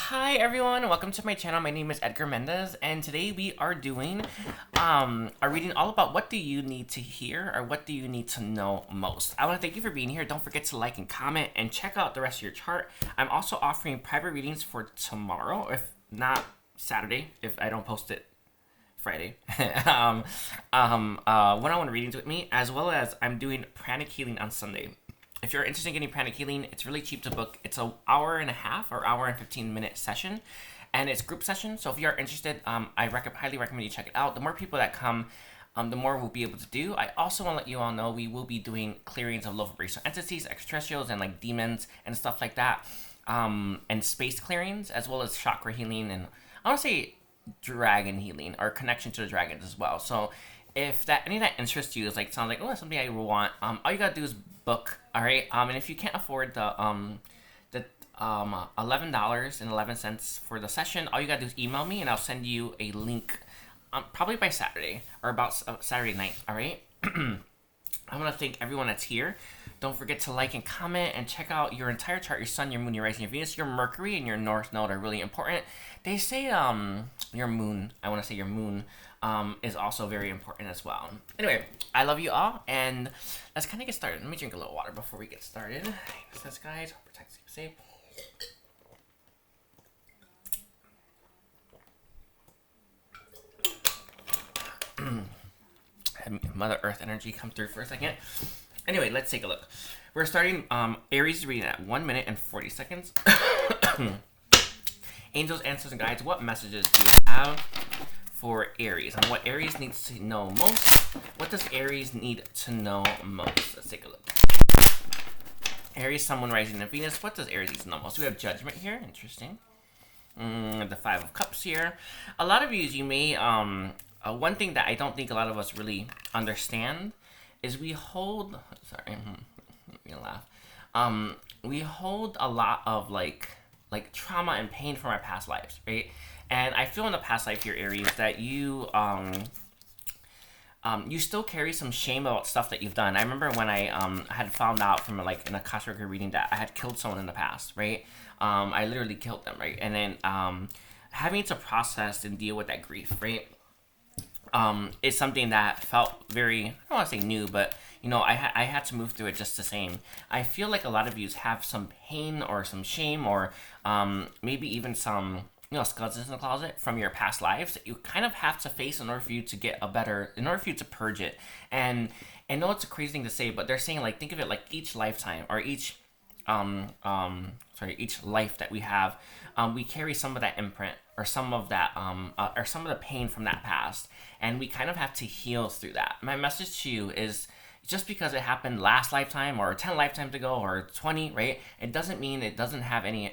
Hi everyone, welcome to my channel. My name is Edgar Mendez, and today we are doing a reading all about what do you need to hear or what do you need to know most. I want to thank you for being here. Don't forget to like and comment and check out the rest of your chart. I'm also offering private readings for tomorrow, if not Saturday, if I don't post it Friday. One-on-one readings with me, as well as I'm doing pranic healing on Sunday. If you're interested in getting pranic healing, it's really cheap to book. It's an hour and a half or hour and 15-minute session, and it's group session. So if you are interested, I highly recommend you check it out. The more people that come, the more we'll be able to do. I also want to let you all know we will be doing clearings of low vibrational entities, extraterrestrials, and like demons and stuff like that, and space clearings, as well as chakra healing, and I want to say dragon healing or connection to the dragons as well. So if that any of that interests you, is like sounds like, oh, that's something I want, all you gotta do is book. All right, and if you can't afford the $11.11 for the session, all you gotta do is email me and I'll send you a link, probably by Saturday or about Saturday night. All right. I want to thank everyone that's here. Don't forget to like and comment and check out your entire chart. Your sun, your moon, your rising, your Venus, your Mercury, and your North Node are really important. They say your moon, I want to say your moon, is also very important as well. Anyway, I love you all, and let's kind of get started. Let me drink a little water before we get started. Thanks, guys. Protect, keep safe. Had Mother Earth energy come through for a second. Anyway, let's take a look. We're starting Aries reading at 1 minute and 40 seconds. Angels, ancestors, and guides, what messages do you have for Aries? And what Aries needs to know most? What does Aries need to know most? Let's take a look. Aries, someone rising in Venus. What does Aries need to know most? We have Judgment here. Interesting. The Five of Cups here. A lot of you may... one thing that I don't think a lot of us really understand is we hold... Sorry, let me laugh. We hold a lot of like trauma and pain from our past lives, right? And I feel in the past life here, Aries, that you you still carry some shame about stuff that you've done. I remember when I had found out from like an Akashic reading that I had killed someone in the past, right? I literally killed them, right? And then having to process and deal with that grief, right? Is something that felt very, I don't want to say new, but, you know, I had to move through it just the same. I feel like a lot of you have some pain or some shame or maybe even some, you know, skeletons in the closet from your past lives that you kind of have to face in order for you to get a better, in order for you to purge it. And I know it's a crazy thing to say, but they're saying, like, think of it like each lifetime or each life that we have, we carry some of that imprint or some of that or some of the pain from that past, and we kind of have to heal through that. My message to you is, just because it happened last lifetime or 10 lifetimes ago or 20, right, it doesn't mean it doesn't have any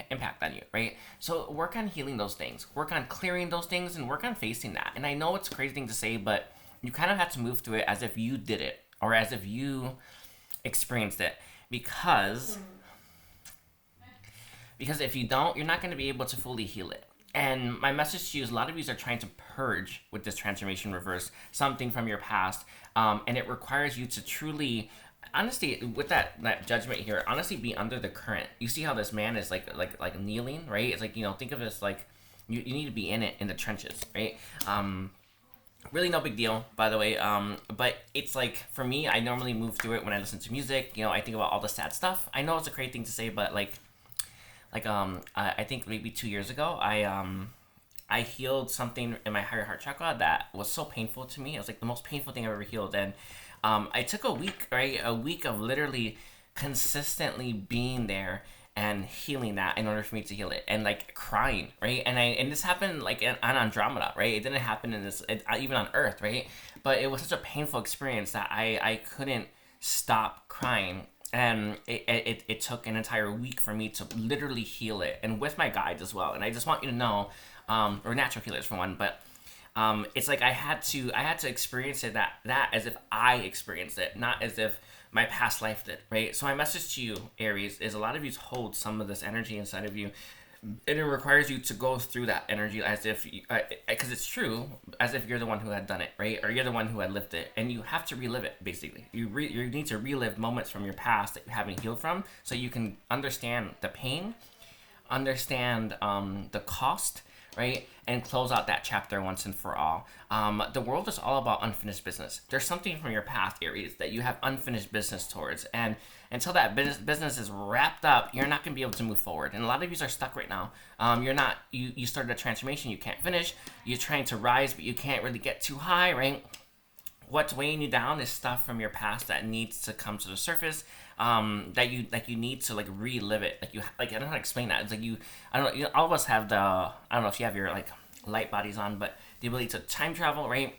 impact on you, right? So work on healing those things, work on clearing those things, and work on facing that. And I know it's a crazy thing to say, but you kind of have to move through it as if you did it or as if you experienced it, because if you don't, you're not going to be able to fully heal it. And my message to you is, a lot of you are trying to purge with this transformation reverse something from your past, and it requires you to truly, honestly, with that judgment here, honestly be under the current. You see how this man is like kneeling, right? It's like, you know, think of this like you need to be in it, in the trenches, right? Really no big deal, by the way, but it's like, for me, I normally move through it when I listen to music. You know, I think about all the sad stuff. I know it's a crazy thing to say, but I think maybe 2 years ago, I healed something in my higher heart chakra that was so painful to me. It was like the most painful thing I've ever healed. And I took a week, right? A week of literally consistently being there and healing that in order for me to heal it, and like crying, right? And this happened like on Andromeda, right? It didn't happen in even on Earth, right? But it was such a painful experience that I couldn't stop crying. And it took an entire week for me to literally heal it, and with my guides as well. And I just want you to know, or natural healers for one, but it's like I had to experience it that as if I experienced it, not as if my past life did, right? So my message to you, Aries, is a lot of you hold some of this energy inside of you, and it requires you to go through that energy as if, because it's true, as if you're the one who had done it, right? Or you're the one who had lived it, and you have to relive it, basically. You need to relive moments from your past that you haven't healed from, so you can understand the pain, understand the cost, right? And close out that chapter once and for all. The world is all about unfinished business. There's something from your past, Aries, that you have unfinished business towards. And until that business is wrapped up, you're not going to be able to move forward. And a lot of you are stuck right now. You started a transformation you can't finish. You're trying to rise, but you can't really get too high, right? What's weighing you down is stuff from your past that needs to come to the surface. That you need to like relive it. I don't know how to explain that. It's like I don't know. All of us have I don't know if you have your like light bodies on, but the ability to time travel, right?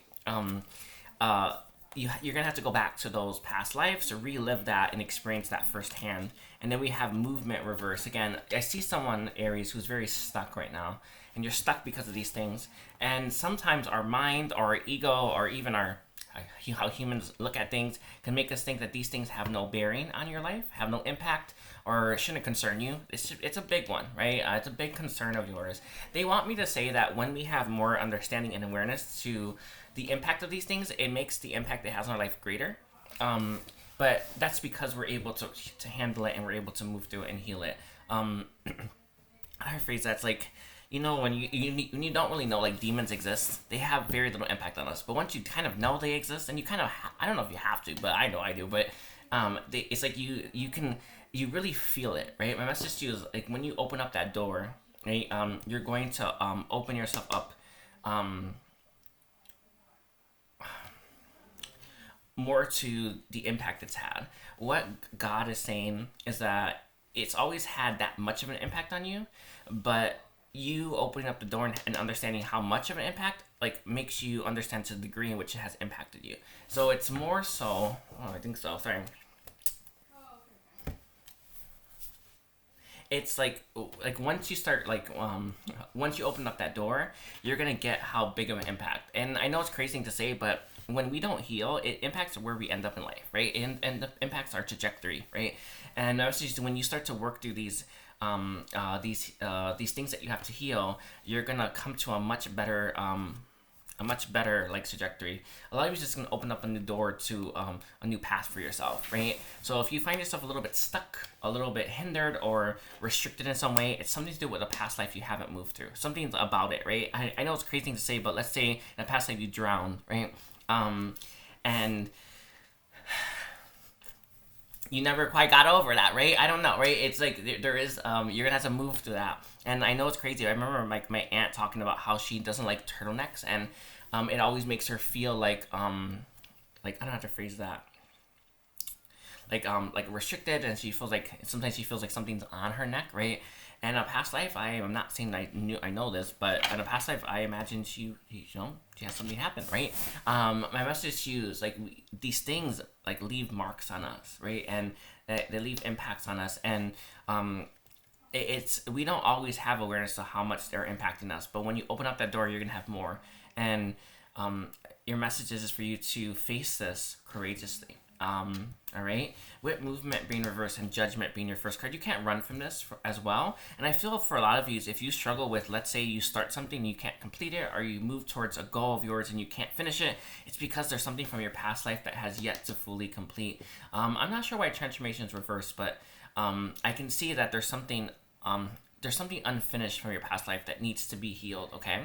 You're gonna have to go back to those past lives to relive that and experience that firsthand. And then we have movement reverse. Again, I see someone, Aries, who's very stuck right now, and you're stuck because of these things. And sometimes our mind, or our ego, or even how humans look at things can make us think that these things have no bearing on your life, have no impact, or shouldn't concern you. It's a big one, right? It's a big concern of yours. They want me to say that when we have more understanding and awareness to the impact of these things, it makes the impact it has on our life greater. But that's because we're able to handle it, and we're able to move through it and heal it. I phrase that's like, when you don't really know, like, demons exist, they have very little impact on us. But once you kind of know they exist, and you kind of, I don't know if you have to, but I know I do, but it's like you really feel it, right? My message to you is, like, when you open up that door, right, you're going to open yourself up more to the impact it's had. What God is saying is that it's always had that much of an impact on you, but you opening up the door and understanding how much of an impact, like, makes you understand to the degree in which it has impacted you. So it's more so, I think so, sorry. It's like once you start, once you open up that door, you're gonna get how big of an impact. And I know it's crazy to say, but when we don't heal, it impacts where we end up in life, right? And it impacts our trajectory, right? And obviously, when you start to work through these things that you have to heal, you're gonna come to a much better like trajectory. A lot of you just gonna open up a new door to a new path for yourself, right? So if you find yourself a little bit stuck, a little bit hindered, or restricted in some way, it's something to do with a past life you haven't moved through. Something about it, right? I know it's a crazy thing to say, but let's say in a past life you drowned, right? And you never quite got over that, right? I don't know, right? It's like there is you're gonna have to move through that. And I know it's crazy. I remember like my aunt talking about how she doesn't like turtlenecks, and it always makes her feel like I don't know how to phrase that. Like restricted, and she feels like sometimes she feels like something's on her neck, right? And in a past life, I'm not saying I know this, but in a past life, I imagine she has something happen, right? My message to you is like these things like leave marks on us, right? And they leave impacts on us, and we don't always have awareness of how much they're impacting us. But when you open up that door, you're gonna have more. And your message is for you to face this courageously. All right, with movement being reversed and judgment being your first card, you can't run from this as well. And I feel for a lot of you, if you struggle with, let's say you start something and you can't complete it, or you move towards a goal of yours and you can't finish it, it's because there's something from your past life that has yet to fully complete. I'm not sure why transformation is reversed, but I can see that there's something unfinished from your past life that needs to be healed. Okay,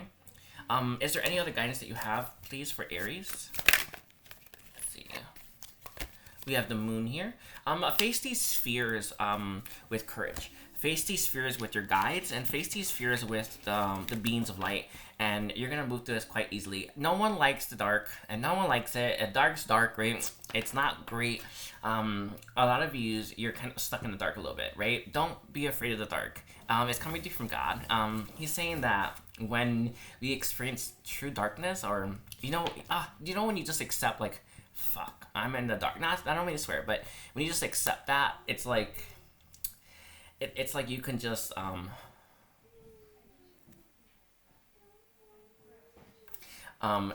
is there any other guidance that you have, please, for Aries? We have the moon here. Face these fears with courage. Face these fears with your guides, and face these fears with the beings of light. And you're going to move through this quite easily. No one likes the dark, and no one likes it. Dark's dark, right? It's not great. A lot of you're kind of stuck in the dark a little bit, right? Don't be afraid of the dark. It's coming to you from God. He's saying that when we experience true darkness, or, when you just accept, like, fuck, I'm in the dark. I don't mean to swear, but when you just accept that, it's like it's like you can just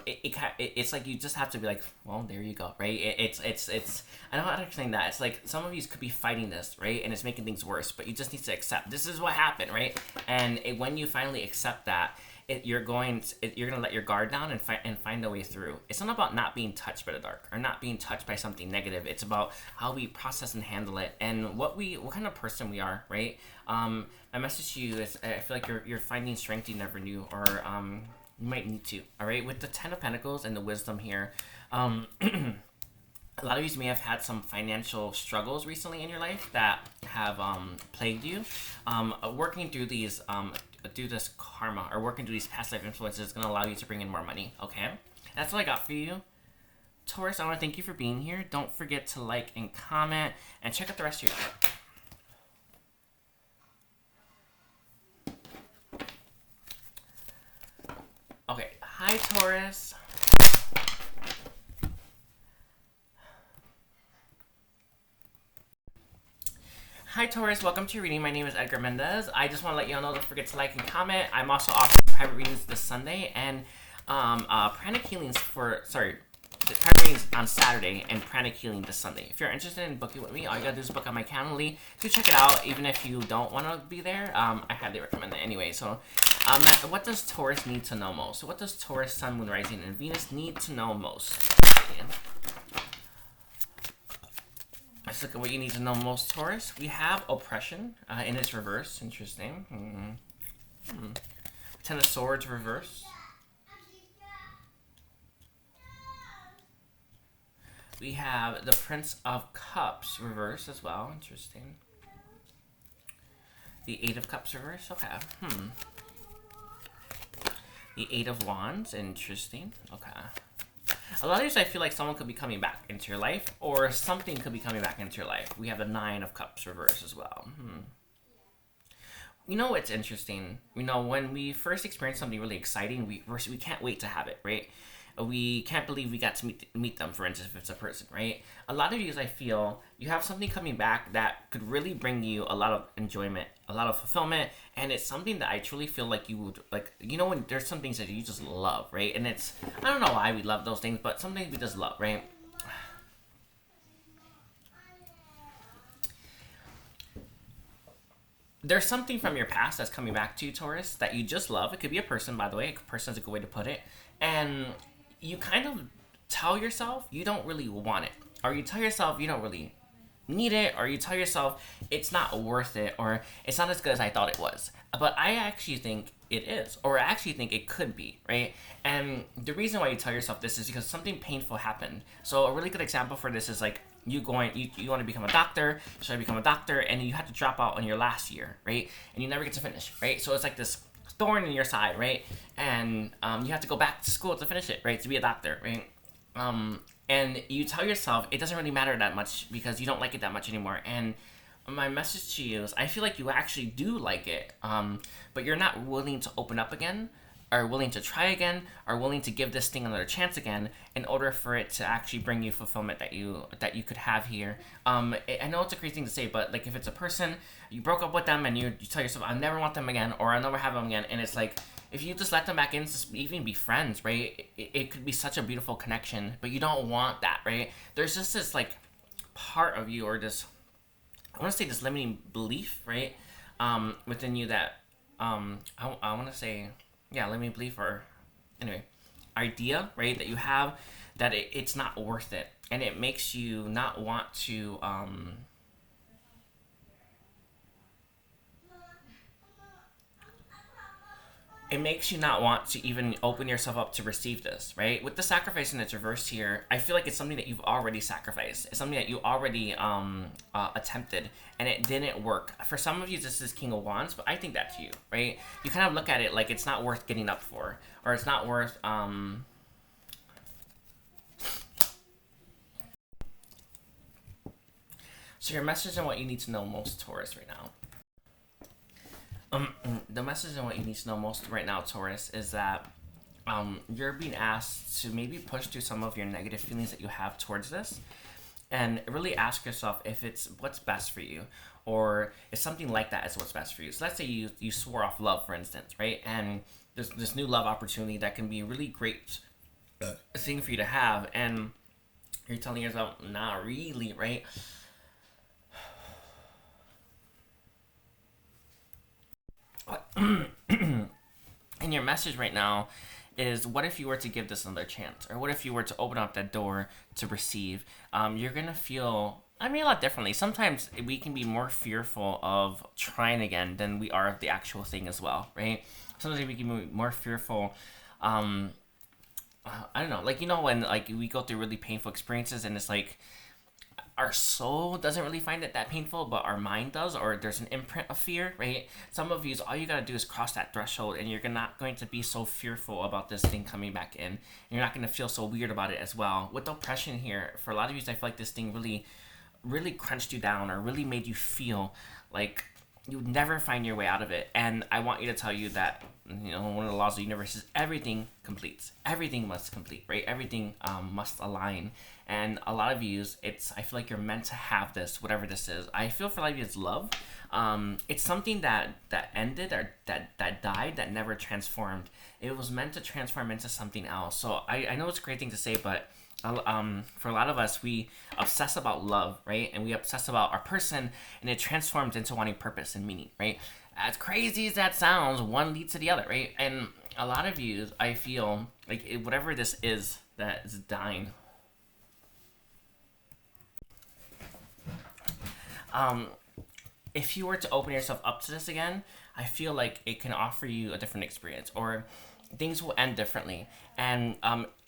it's like you just have to be like, well, there you go, right? It's I don't know how to explain that. It's like some of you could be fighting this, right, and it's making things worse, but you just need to accept this is what happened, right? And when you finally accept that, you're gonna let your guard down and find a way through. It's not about not being touched by the dark or not being touched by something negative. It's about how we process and handle it and what kind of person we are, right? My message to you is I feel like you're finding strength you never knew, or you might need to. All right, with the Ten of Pentacles and the Wisdom here. A lot of you may have had some financial struggles recently in your life that have plagued you. Working through these, through this karma, or working through these past life influences is going to allow you to bring in more money, okay? That's what I got for you. Taurus, I want to thank you for being here. Don't forget to like and comment, and check out the rest of your chart. Okay, hi Taurus. Hi Taurus, welcome to your reading. My name is Edgar Mendez. I just want to let you all know, don't forget to like and comment. I'm also offering private readings this Sunday, and pranic healings private readings on Saturday and pranic healing this Sunday. If you're interested in booking with me, all you gotta do is book on my Calendly. Do check it out, even if you don't want to be there. I highly recommend it anyway. So, what does Taurus need to know most? So what does Taurus, Sun, Moon, Rising, and Venus need to know most? Let's look at what you need to know most, Taurus. We have oppression in its reverse. Interesting. Ten of Swords reverse. We have the Prince of Cups reverse as well. Interesting. The Eight of Cups reverse. Okay. The Eight of Wands. Interesting. Okay. A lot of these, I feel like someone could be coming back into your life, or something could be coming back into your life. We have the Nine of Cups reverse as well. You know what's interesting? You know, when we first experience something really exciting, we can't wait to have it, right? We can't believe we got to meet them, for instance, if it's a person, right? A lot of you, I feel, you have something coming back that could really bring you a lot of enjoyment, a lot of fulfillment, and it's something that I truly feel like you would, like, you know, when there's some things that you just love, right? And it's, I don't know why we love those things, but some things we just love, right? There's something from your past that's coming back to you, Taurus, that you just love. It could be a person, by the way. A person is a good way to put it. And you kind of tell yourself you don't really want it, or you tell yourself you don't really need it, or you tell yourself it's not worth it, or it's not as good as I thought it was. But I actually think it is, or I actually think it could be, right? And the reason why you tell yourself this is because something painful happened. So a really good example for this is like you want to become a doctor, you try to become a doctor, and you have to drop out on your last year, right? And you never get to finish, right? So it's like this thorn in your side, right? And you have to go back to school to finish it, right? To be a doctor, right? And you tell yourself it doesn't really matter that much because you don't like it that much anymore. And my message to you is I feel like you actually do like it, but you're not willing to open up again, or willing to try again, or willing to give this thing another chance again in order for it to actually bring you fulfillment that you could have here. I know it's a crazy thing to say, but like if it's a person, you broke up with them and you tell yourself, I never want them again, or I'll never have them again, and it's like, if you just let them back in to even be friends, right, it could be such a beautiful connection, but you don't want that, right? There's just this like part of you, or this, I want to say this limiting belief, right, within you that, I want to say, yeah, limiting belief, or anyway, idea, right, that you have that it's not worth it, and it makes you not want to, it makes you not want to even open yourself up to receive this, right? With the sacrifice in its reverse here, I feel like it's something that you've already sacrificed. It's something that you already attempted, and it didn't work. For some of you, this is King of Wands, but I think that's you, right? You kind of look at it like it's not worth getting up for, or it's not worth, So your message and what you need to know most, Taurus, right now. The message and what you need to know most right now, Taurus, is that you're being asked to maybe push through some of your negative feelings that you have towards this, and really ask yourself if it's what's best for you, or if something like that is what's best for you. So let's say you swore off love, for instance, right? And there's this new love opportunity that can be a really great thing for you to have, and you're telling yourself, not really, right? In your message right now is, what if you were to give this another chance? Or what if you were to open up that door to receive? You're going to feel, I mean, a lot differently. Sometimes we can be more fearful of trying again than we are of the actual thing as well, right? Sometimes we can be more fearful. I don't know, like, you know, when like we go through really painful experiences and it's like our soul doesn't really find it that painful, but our mind does, or there's an imprint of fear, right? Some of you, all you gotta do is cross that threshold, and you're not going to be so fearful about this thing coming back in. You're not going to feel so weird about it as well. With oppression here, for a lot of you, I feel like this thing really crunched you down, or really made you feel like you would never find your way out of it. And I want you to tell you that, you know, one of the laws of the universe is everything completes. Everything must complete, right? Everything must align. And a lot of you, I feel like you're meant to have this, whatever this is. I feel for a lot of you it's love. It's something that ended, or that died, that never transformed. It was meant to transform into something else. So I know it's a great thing to say, but for a lot of us, we obsess about love, right? And we obsess about our person, and it transforms into wanting purpose and meaning, right? As crazy as that sounds, one leads to the other, right? And a lot of you, I feel like whatever this is that is dying, if you were to open yourself up to this again, I feel like it can offer you a different experience, or things will end differently. And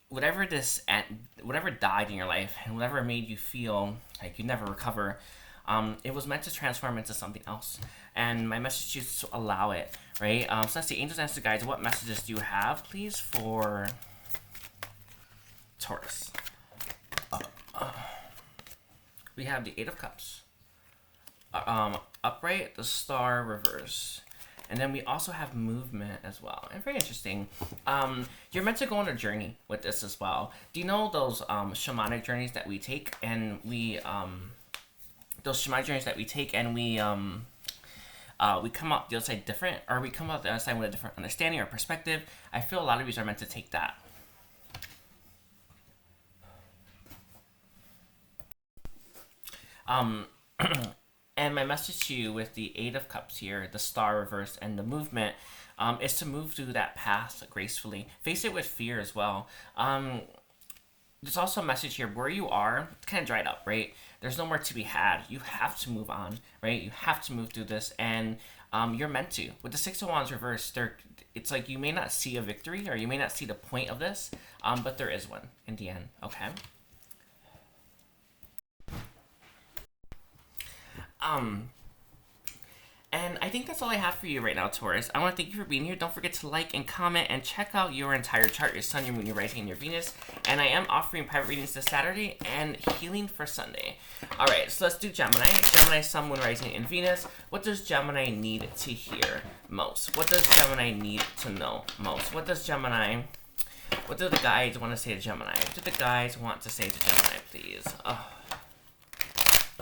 whatever died in your life, and whatever made you feel like you never recover, it was meant to transform into something else. And my message to you is to allow it, right? So let's see, angels, answer, guides. What messages do you have, please, for Taurus? We have the Eight of Cups, upright, the Star reverse, and then we also have movement as well. And very interesting. You're meant to go on a journey with this as well. Do you know those shamanic journeys that we take, and we come out the other side different, or we come out the other side with a different understanding or perspective? I feel a lot of you are meant to take that. And my message to you with the Eight of Cups here, the Star reverse, and the movement, is to move through that path gracefully. Face it with fear as well. There's also a message here, where you are, it's kind of dried up, right? There's no more to be had. You have to move on, right? You have to move through this, and you're meant to. With the Six of Wands reverse, it's like you may not see a victory, or you may not see the point of this, but there is one in the end, okay? And I think that's all I have for you right now, Taurus. I want to thank you for being here. Don't forget to like and comment and check out your entire chart, your sun, your moon, your rising, and your Venus. And I am offering private readings this Saturday and healing for Sunday. Alright, so let's do Gemini. Gemini, sun, moon, rising, and Venus. What does Gemini need to hear most? What does Gemini need to know most? What do the guides want to say to Gemini? What do the guides want to say to Gemini, please?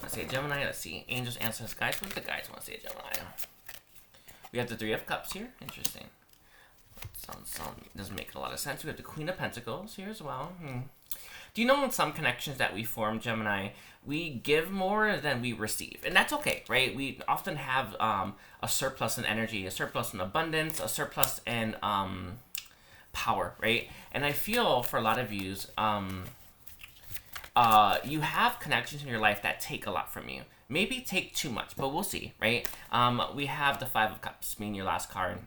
Let's say Gemini. Let's see. Angels, answers, guides. What do the guides want to say to Gemini? We have the Three of Cups here. Interesting. Doesn't make a lot of sense. We have the Queen of Pentacles here as well. Do you know in some connections that we form, Gemini, we give more than we receive? And that's okay, right? We often have a surplus in energy, a surplus in abundance, a surplus in power, right? And I feel for a lot of you, you have connections in your life that take a lot from you. Maybe take too much, but we'll see, right? We have the Five of Cups, being your last card.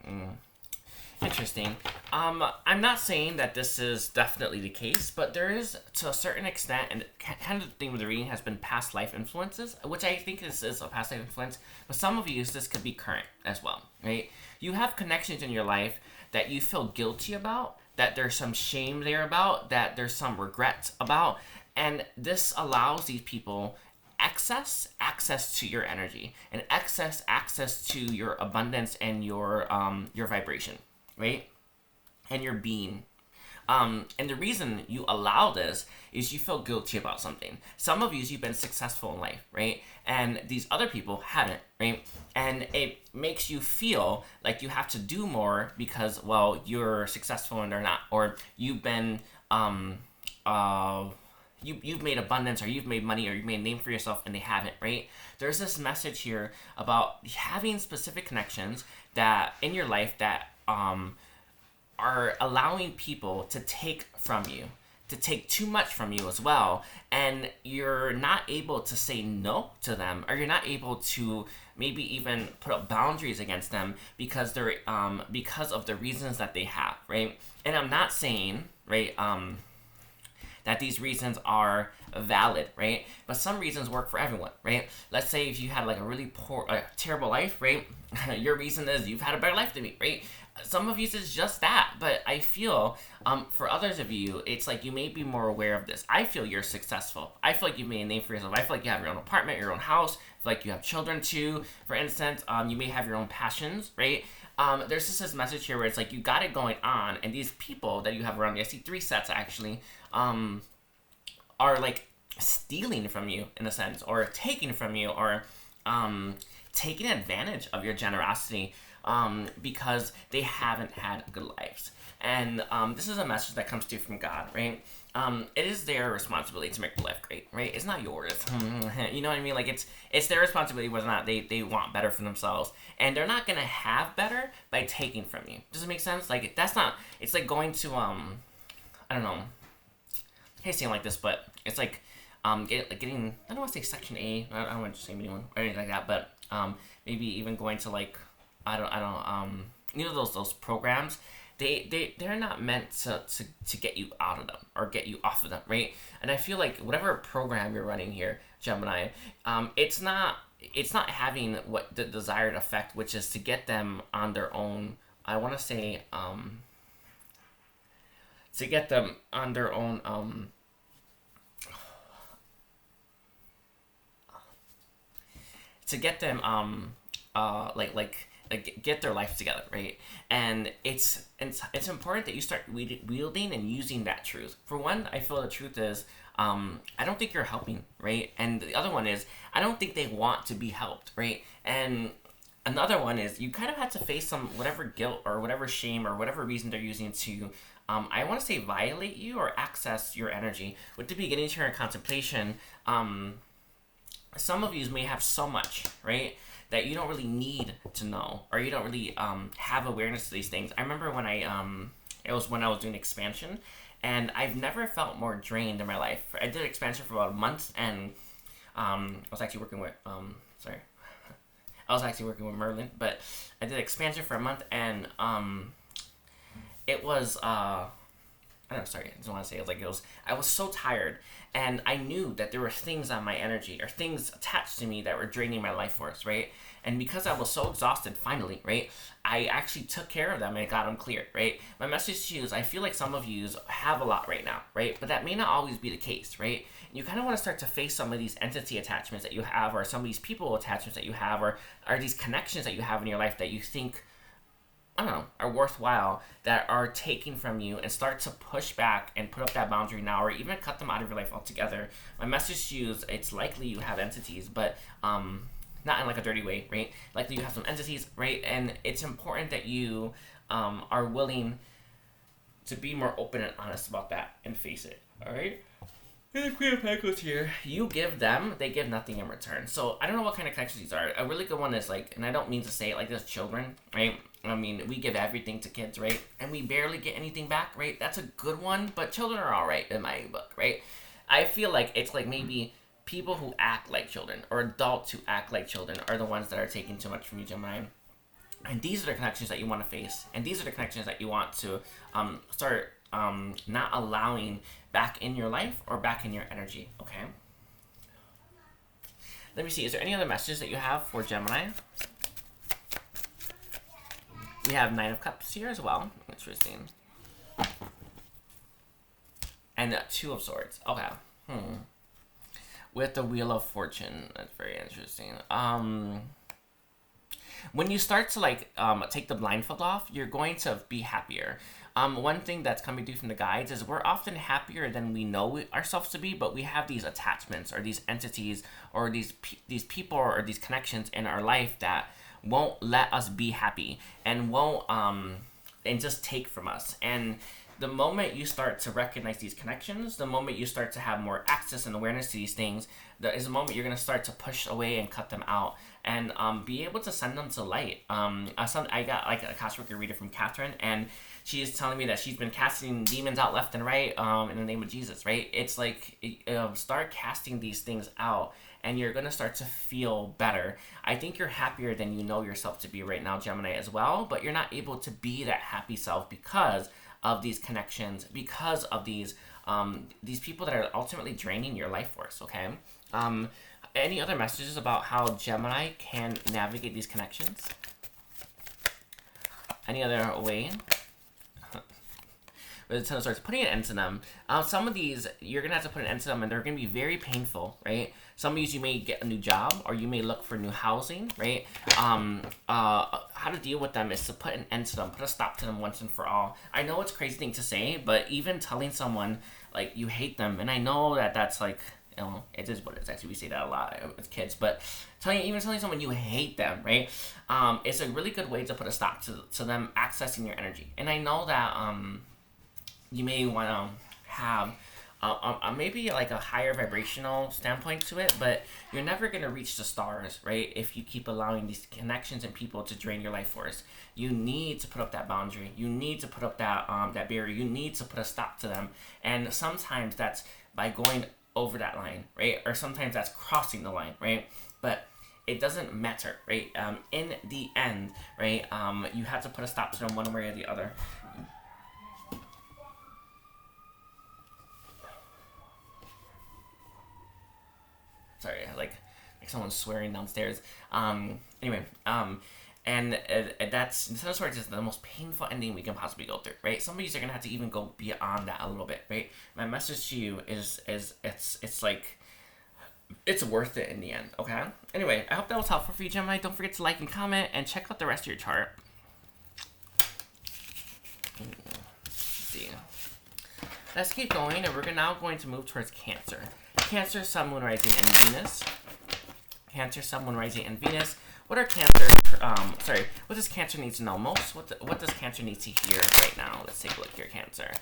Interesting. I'm not saying that this is definitely the case, but there is, to a certain extent, and kind of the thing with the reading has been past life influences, which I think is a past life influence, but some of you, this could be current as well, right? You have connections in your life that you feel guilty about, that there's some shame there about, that there's some regret about, and this allows these people access to your energy, and access to your abundance and your vibration, right? And your being. And the reason you allow this is you feel guilty about something. Some of you, you've been successful in life, right? And these other people haven't, right? And it makes you feel like you have to do more because, well, you're successful and they're not, or you've been you've made abundance, or you've made money, or you've made a name for yourself, and they haven't, right? There's this message here about having specific connections that in your life that are allowing people to take from you, to take too much from you as well, and you're not able to say no to them, or you're not able to maybe even put up boundaries against them because they're because of the reasons that they have, right? And I'm not saying, right, that these reasons are valid, right? But some reasons work for everyone, right? Let's say if you had like a really poor, terrible life, right? Your reason is you've had a better life than me, right? Some of you is just that, but I feel for others of you, it's like you may be more aware of this. I feel you're successful. I feel like you've made a name for yourself. I feel like you have your own apartment, your own house. I feel like you have children too. For instance, you may have your own passions, right? There's just this message here where it's like you got it going on, and these people that you have around you, I see 3 sets actually, are like stealing from you in a sense, or taking from you, or taking advantage of your generosity because they haven't had good lives. And this is a message that comes to you from God, right? It is their responsibility to make your life great, right? It's not yours. You know what I mean? Like it's their responsibility whether or not they want better for themselves, and they're not gonna have better by taking from you. Does it make sense? Like that's not. It's like going to I don't know. I hate saying like this, but it's like getting. I don't want to say Section A. I don't want to say anyone or anything like that, but maybe even going to like I don't you know those programs. They're not meant to get you out of them or get you off of them, right? And I feel like whatever program you're running here, Gemini, it's not having what the desired effect, which is to get them on their own. I want to say to get them on their own to get them get their life together, right? And it's important that you start wielding and using that truth. For one, I feel the truth is I don't think you're helping, right? And the other one is I don't think they want to be helped, right? And another one is you kind of have to face some whatever guilt or whatever shame or whatever reason they're using to I want to say violate you or access your energy. With the beginning here in contemplation, some of you may have so much, right, that you don't really need to know, or you don't really have awareness of these things. I remember when it was when I was doing expansion, and I've never felt more drained in my life. I did expansion for about a month, and I was actually working with Merlin, but I did expansion for a month, and it was I just want to say I was so tired, and I knew that there were things on my energy or things attached to me that were draining my life force, right? And because I was so exhausted finally, right, I actually took care of them and got them cleared, right? My message to you is I feel like some of you have a lot right now, right? But that may not always be the case, right? You kind of want to start to face some of these entity attachments that you have, or some of these people attachments that you have, or these connections that you have in your life that you think I don't know, are worthwhile, that are taking from you, and start to push back and put up that boundary now, or even cut them out of your life altogether. My message to you is it's likely you have entities, but not in like a dirty way, right? Likely you have some entities, right? And it's important that you are willing to be more open and honest about that and face it, all right? The Queen of Pentacles here. You give them, they give nothing in return. So I don't know what kind of connections these are. A really good one is like, and I don't mean to say it like this, children, right? I mean, we give everything to kids, right? And we barely get anything back, right? That's a good one, but children are all right in my book, right? I feel like it's like maybe people who act like children, or adults who act like children, are the ones that are taking too much from you, Gemini. And these are the connections that you want to face. And these are the connections that you want to start not allowing back in your life or back in your energy, okay? Let me see, is there any other messages that you have for Gemini? We have 9 of Cups here as well. Interesting. And 2 of Swords. Okay. With the Wheel of Fortune. That's very interesting. When you start to like take the blindfold off, you're going to be happier. One thing that's coming through from the guides is we're often happier than we know ourselves to be, but we have these attachments or these entities or these people or these connections in our life that won't let us be happy and won't and just take from us. And the moment you start to recognize these connections, the moment you start to have more access and awareness to these things, that is the moment you're going to start to push away and cut them out, and be able to send them to light. I got like a Akashic reader from Katherine, and she is telling me that she's been casting demons out left and right, in the name of Jesus, right? It's like, start casting these things out, and you're going to start to feel better. I think you're happier than you know yourself to be right now, Gemini, as well, but you're not able to be that happy self because of these connections, because of these people that are ultimately draining your life force, okay? Any other messages about how Gemini can navigate these connections? Any other way? But it starts putting an end to them. Some of these, you're going to have to put an end to them, and they're going to be very painful, right? Some of these, you may get a new job, or you may look for new housing, right? How to deal with them is to put an end to them, put a stop to them once and for all. I know it's a crazy thing to say, but even telling someone, like, you hate them, and I know that that's, like, you know, it is what it is. Actually, we say that a lot with kids, but telling someone you hate them, right? It's a really good way to put a stop to them accessing your energy. And I know that, you may want to have maybe like a higher vibrational standpoint to it, but you're never going to reach the stars, right? If you keep allowing these connections and people to drain your life force. You need to put up that boundary. You need to put up that that barrier. You need to put a stop to them. And sometimes that's by going over that line, right? Or sometimes that's crossing the line, right? But it doesn't matter, right? In the end, right? You have to put a stop to them one way or the other. Sorry, like someone's swearing downstairs. Anyway, and that's some sort of the most painful ending we can possibly go through, right? Some of you are gonna have to even go beyond that a little bit, right? My message to you is it's like, it's worth it in the end, okay? Anyway, I hope that was helpful for you, Gemini. Don't forget to like and comment, and check out the rest of your chart. Let's see. Let's keep going, and we're now going to move towards Cancer. Cancer, Sun, Moon, Rising, and Venus. Cancer, Sun, Moon, Rising, and Venus. What are Cancer? What does Cancer need to know most? What does Cancer need to hear right now? Let's take a look here, Cancer.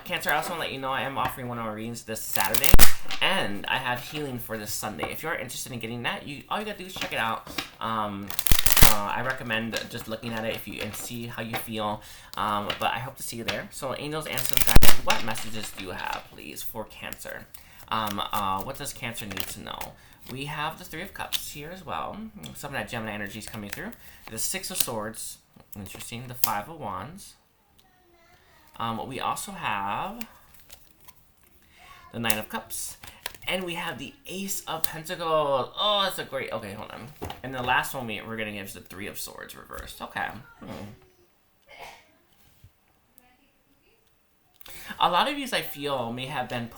Cancer, I also want to let you know I am offering one of our readings this Saturday, and I have healing for this Sunday. If you're interested in getting that, all you gotta do is check it out. I recommend just looking at it and see how you feel. But I hope to see you there. So, angels, ancestors, guides, what messages do you have, please, for Cancer? What does Cancer need to know? We have the Three of Cups here as well. Some of that Gemini energy is coming through. The Six of Swords. Interesting. The Five of Wands. We also have the Nine of Cups. And we have the Ace of Pentacles. Oh, that's a great... Okay, hold on. And the last one we're going to give is the Three of Swords reversed. Okay. A lot of you, I feel, may have been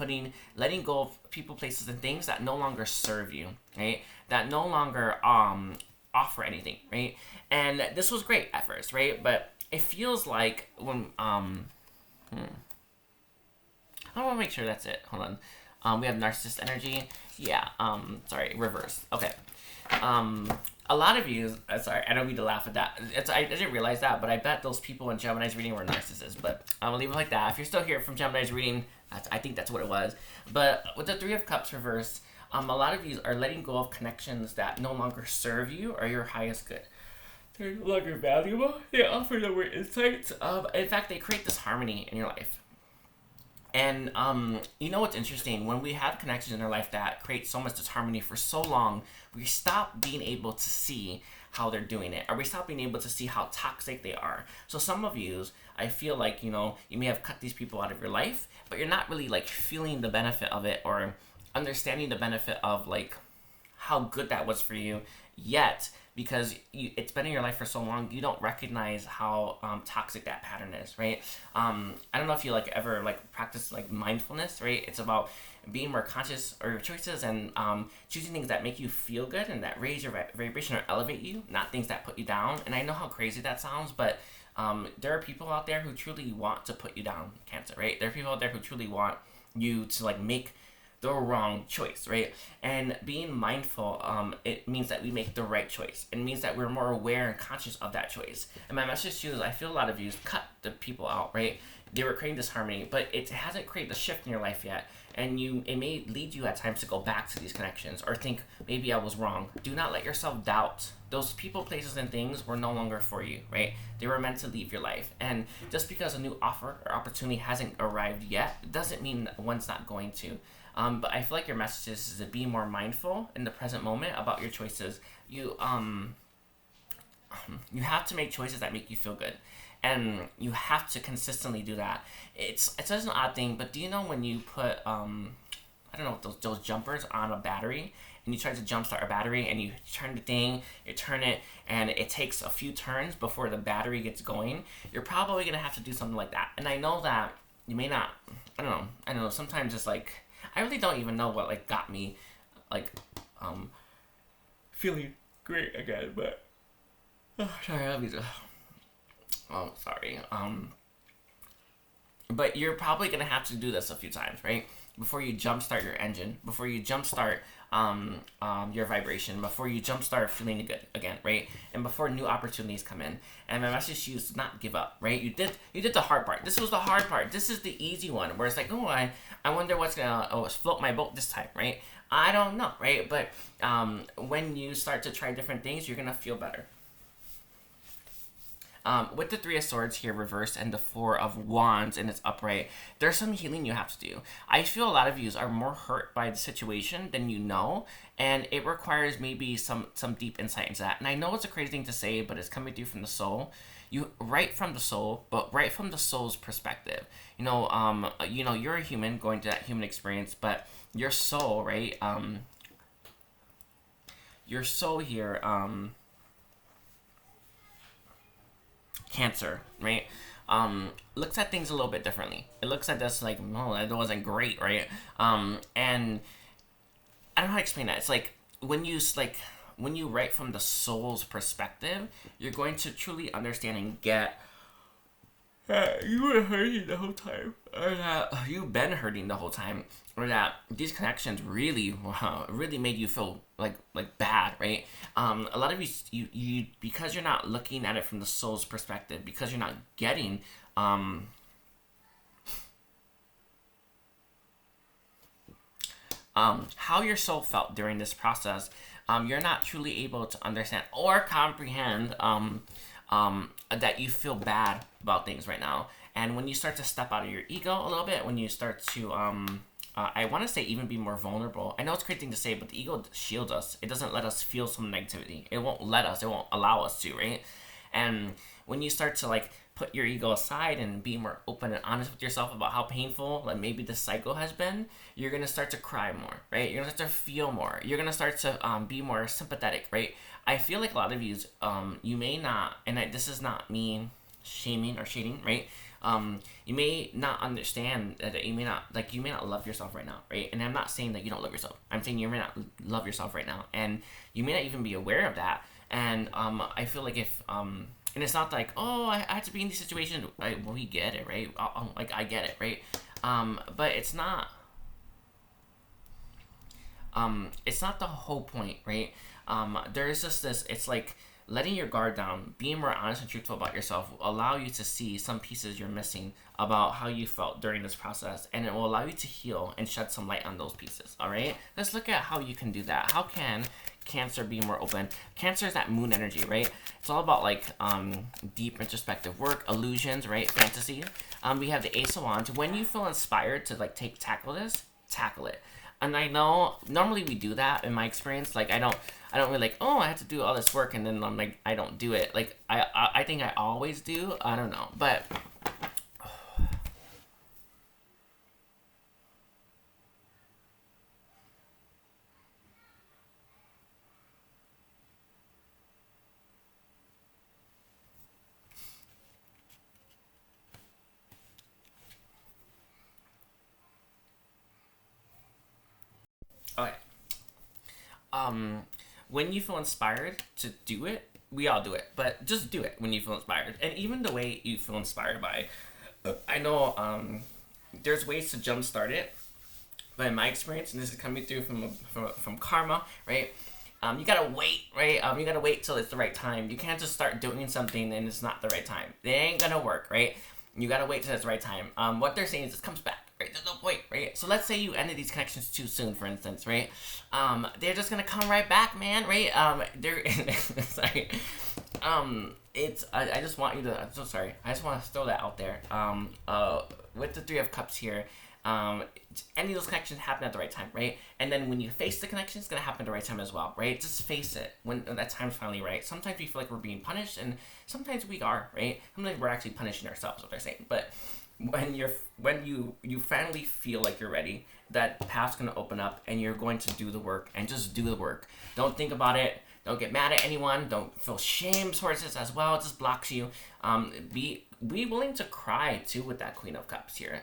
letting go of people, places, and things that no longer serve you, right? That no longer offer anything, right? And this was great at first, right? But it feels like when I want to make sure that's it. Hold on. We have narcissist energy. Yeah. Sorry, reverse. Okay. A lot of you, sorry, I don't mean to laugh at that. I didn't realize that, but I bet those people in Gemini's reading were narcissists. But I'm going to leave it like that. If you're still here from Gemini's reading, I think that's what it was. But with the Three of Cups reversed, a lot of you are letting go of connections that no longer serve you or your highest good. They're no longer valuable. They offer no more insights. In fact, they create this harmony in your life. And you know what's interesting? When we have connections in our life that create so much disharmony for so long, we stop being able to see how they're doing it, or we stop being able to see how toxic they are. So some of you, I feel like, you may have cut these people out of your life, but you're not really like feeling the benefit of it or understanding the benefit of like how good that was for you yet, because it's been in your life for so long, you don't recognize how toxic that pattern is, right? I don't know if you ever practice mindfulness, right? It's about being more conscious of your choices and choosing things that make you feel good and that raise your vibration or elevate you, not things that put you down. And I know how crazy that sounds, but there are people out there who truly want to put you down, Cancer, right? There are people out there who truly want you to make the wrong choice, right? And being mindful, it means that we make the right choice. It means that we're more aware and conscious of that choice. And my message to you is, I feel a lot of you cut the people out, right? They were creating this harmony, but it hasn't created the shift in your life yet. And it may lead you at times to go back to these connections or think, maybe I was wrong. Do not let yourself doubt. Those people, places, and things were no longer for you, right? They were meant to leave your life. And just because a new offer or opportunity hasn't arrived yet, doesn't mean one's not going to. But I feel like your message is to be more mindful in the present moment about your choices. You have to make choices that make you feel good, and you have to consistently do that. It's such an odd thing, but do you know when you put I don't know, those jumpers on a battery, and you try to jumpstart a battery, and you turn the thing, you turn it, and it takes a few turns before the battery gets going? You're probably gonna have to do something like that. And I know that you may not. I don't know. Sometimes it's like, I really don't even know what like got me like feeling great again, but sorry. But you're probably gonna have to do this a few times, right? Before you jumpstart your engine, before you jumpstart your vibration, before you jumpstart feeling good again, right? And before new opportunities come in. And my message to you is to not give up, right? You did the hard part. This was the hard part. This is the easy one, where it's like, oh, I wonder what's gonna float my boat this time, right? I don't know, right? But when you start to try different things, you're gonna feel better. With the Three of Swords here reversed and the Four of Wands in its upright, there's some healing you have to do. I feel a lot of you are more hurt by the situation than you know, and it requires maybe some deep insight into that. And I know it's a crazy thing to say, but it's coming through from the soul. You write from the soul, but write from the soul's perspective. You're a human going to that human experience, but your soul, right? Your soul here, Cancer, right? Looks at things a little bit differently. It looks at this like, no, that wasn't great, right? And I don't know how to explain that. It's like when you write from the soul's perspective, you're going to truly understand and get that you were hurting the whole time, or that you've been hurting the whole time, or that these connections really made you feel like bad, right? A lot of you because you're not looking at it from the soul's perspective, because you're not getting how your soul felt during this process, you're not truly able to understand or comprehend that you feel bad about things right now. And when you start to step out of your ego a little bit, when you start to I want to say even be more vulnerable. I know it's a great thing to say, but the ego shields us. It doesn't let us feel some negativity. It won't allow us to, right? And when you start to like put your ego aside and be more open and honest with yourself about how painful like maybe the cycle has been, you're gonna start to cry more, right? You're gonna start to feel more. You're gonna start to be more sympathetic, right? I feel like a lot of you, you may not, and this is not me shaming or shading, right? You may not understand that you may not love yourself right now, right? And I'm not saying that you don't love yourself. I'm saying you may not love yourself right now, and you may not even be aware of that. And I feel like if and it's not like, oh, I had to be in this situation. Well, we get it, right? I get it, right? But it's not. It's not the whole point, right? There is just this. It's like letting your guard down, being more honest and truthful about yourself will allow you to see some pieces you're missing about how you felt during this process, and it will allow you to heal and shed some light on those pieces. All right, let's look at how you can do that. How can Cancer be more open? Cancer is that moon energy, right? It's all about like deep introspective work, illusions, right? Fantasy. We have the Ace of Wands. When you feel inspired to like tackle it. And I know normally we do that in my experience. Like I don't really like, oh, I have to do all this work and then I'm like, I don't do it. Like I think I always do. I don't know, but okay. When you feel inspired to do it, we all do it, but just do it when you feel inspired. And even the way you feel inspired by, I know there's ways to jumpstart it, But in my experience, and this is coming through from karma, right? You gotta wait, right? You gotta wait till it's the right time. You can't just start doing something and it's not the right time. It ain't gonna work, right? You gotta wait till it's the right time. What they're saying is it comes back, right? There's no point, right? So let's say you ended these connections too soon, for instance, right? They're just gonna come right back, man, right? They're sorry. I just want you to. I'm so sorry. I just want to throw that out there. With the Three of Cups here, any of those connections happen at the right time, right? And then when you face the connection, it's gonna happen at the right time as well, right? Just face it when that time's finally right. Sometimes we feel like we're being punished, and sometimes we are, right? Sometimes we're actually punishing ourselves, what they're saying. But when you finally feel like you're ready, that path's gonna open up, and you're going to do the work, and just do the work. Don't think about it. Don't get mad at anyone. Don't feel shame towards this as well. It just blocks you. Be willing to cry too with that Queen of Cups here.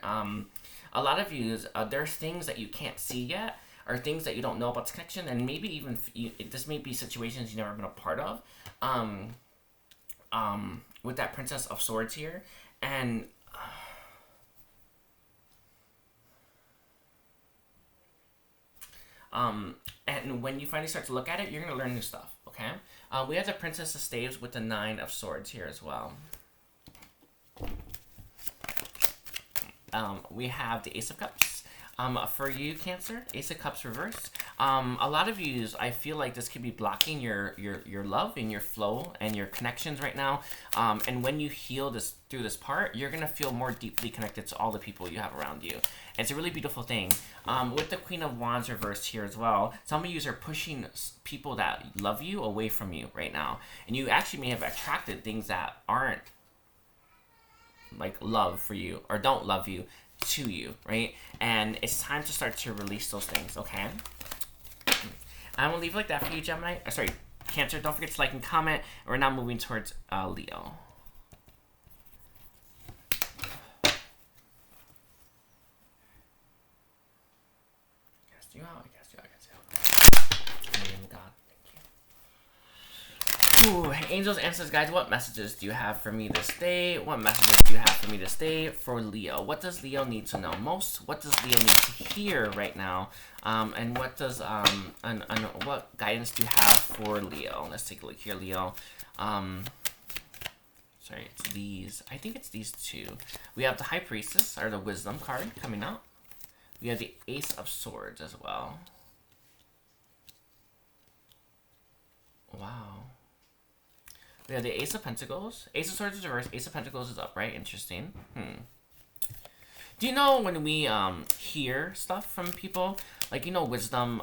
A lot of you, there's things that you can't see yet, or things that you don't know about this connection, and maybe even this may be situations you've never been a part of. With that Princess of Swords here, and and when you finally start to look at it, you're gonna learn new stuff. Okay. We have the Princess of Staves with the Nine of Swords here as well. We have the Ace of Cups. For you, Cancer, Ace of Cups reversed. A lot of you, I feel like this could be blocking your love and your flow and your connections right now. And when you heal this through this part, you're gonna feel more deeply connected to all the people you have around you. It's a really beautiful thing. With the Queen of Wands reversed here as well, some of you are pushing people that love you away from you right now, and you actually may have attracted things that aren't like love for you or don't love you to you, right? And it's time to start to release those things. Okay, I'm gonna leave it like that for you, Gemini. Sorry, Cancer. Don't forget to like and comment. We're now moving towards Leo. Cast you out. Cast you out. Cast you out. In the name of God. Ooh, angels, ancestors, guides, what messages do you have for me this day? What messages do you have for me this day for Leo? What does Leo need to know most? What does Leo need to hear right now? And what does and what guidance do you have for Leo? Let's take a look here, Leo. Sorry, it's these. I think it's these two. We have the High Priestess, or the Wisdom card, coming out. We have the Ace of Swords as well. Wow. We have the Ace of Pentacles. Ace of Swords is reversed. Ace of Pentacles is upright. Interesting. Do you know when we hear stuff from people, like, you know, wisdom,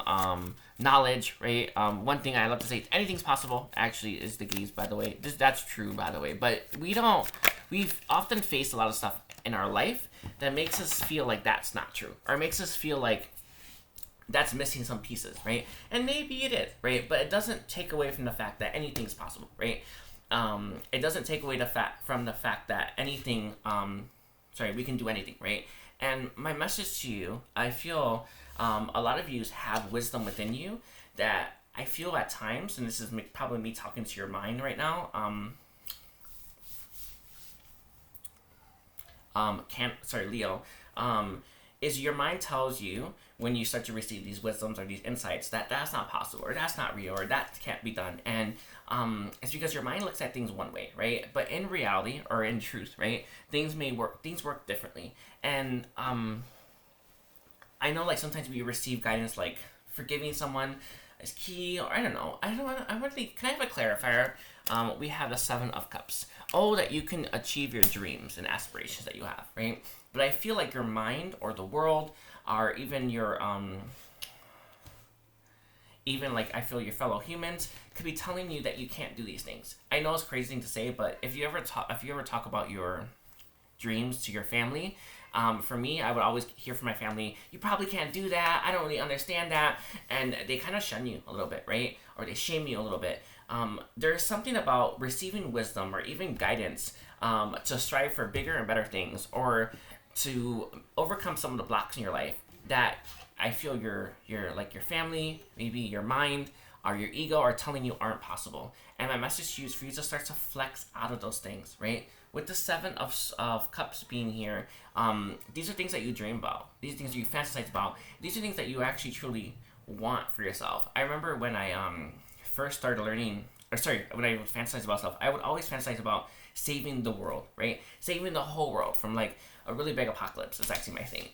knowledge, right? One thing I love to say, anything's possible, actually, is the gaze, by the way. That's true, by the way. But we've often faced a lot of stuff in our life that makes us feel like that's not true, or makes us feel like that's missing some pieces, right? And maybe it is, right? But it doesn't take away from the fact that anything's possible, right? It doesn't take away from the fact that anything, we can do anything, right? And my message to you, I feel a lot of you have wisdom within you that I feel at times, and this is probably me talking to your mind right now, Leo, is your mind tells you when you start to receive these wisdoms or these insights that that's not possible, or that's not real, or that can't be done. And it's because your mind looks at things one way, right? But in reality, or in truth, right, things work differently. And I know, like, sometimes we receive guidance like forgiving someone is key, or I don't know. Can I have a clarifier? We have the Seven of Cups. Oh, that you can achieve your dreams and aspirations that you have, right? But I feel like your mind or the world, or even your I feel your fellow humans could be telling you that you can't do these things. I know it's a crazy thing to say, but if you ever talk about your dreams to your family, for me, I would always hear from my family, you probably can't do that, I don't really understand that, and they kind of shun you a little bit, right? Or they shame you a little bit. There's something about receiving wisdom or even guidance to strive for bigger and better things, or to overcome some of the blocks in your life that I feel your family, maybe your mind, or your ego are telling you aren't possible. And my message to you is for you to start to flex out of those things, right? With the Seven of Cups being here, these are things that you dream about. These are things you fantasize about. These are things that you actually truly want for yourself. I remember when I first started learning, when I would fantasize about stuff, I would always fantasize about saving the world, right? Saving the whole world from like a really big apocalypse. It's actually my thing.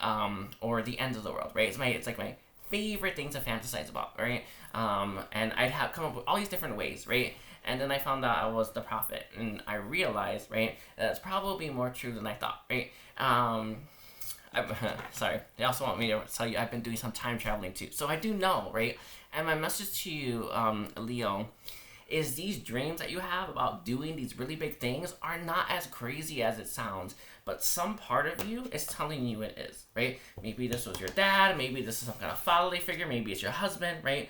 Or the end of the world, right? It's like my favorite thing to fantasize about, right? And I'd have come up with all these different ways, right? And then I found out I was the prophet, and I realized, right, that it's probably more true than I thought, right? Sorry, they also want me to tell you I've been doing some time traveling too, so I do know, right? And my message to you, Leo, is these dreams that you have about doing these really big things are not as crazy as it sounds, but some part of you is telling you it is, right? Maybe this was your dad, maybe this is some kind of fatherly figure, maybe it's your husband, right?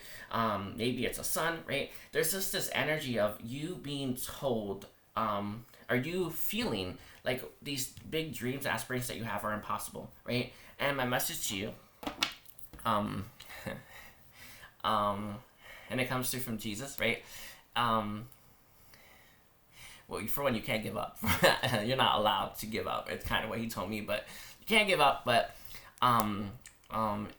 Maybe it's a son, right? There's just this energy of you being told, are you feeling like these big dreams, aspirations that you have are impossible, right? And my message to you, and it comes through from Jesus, right? Well, for one, you can't give up. You're not allowed to give up. It's kind of what he told me, but you can't give up. But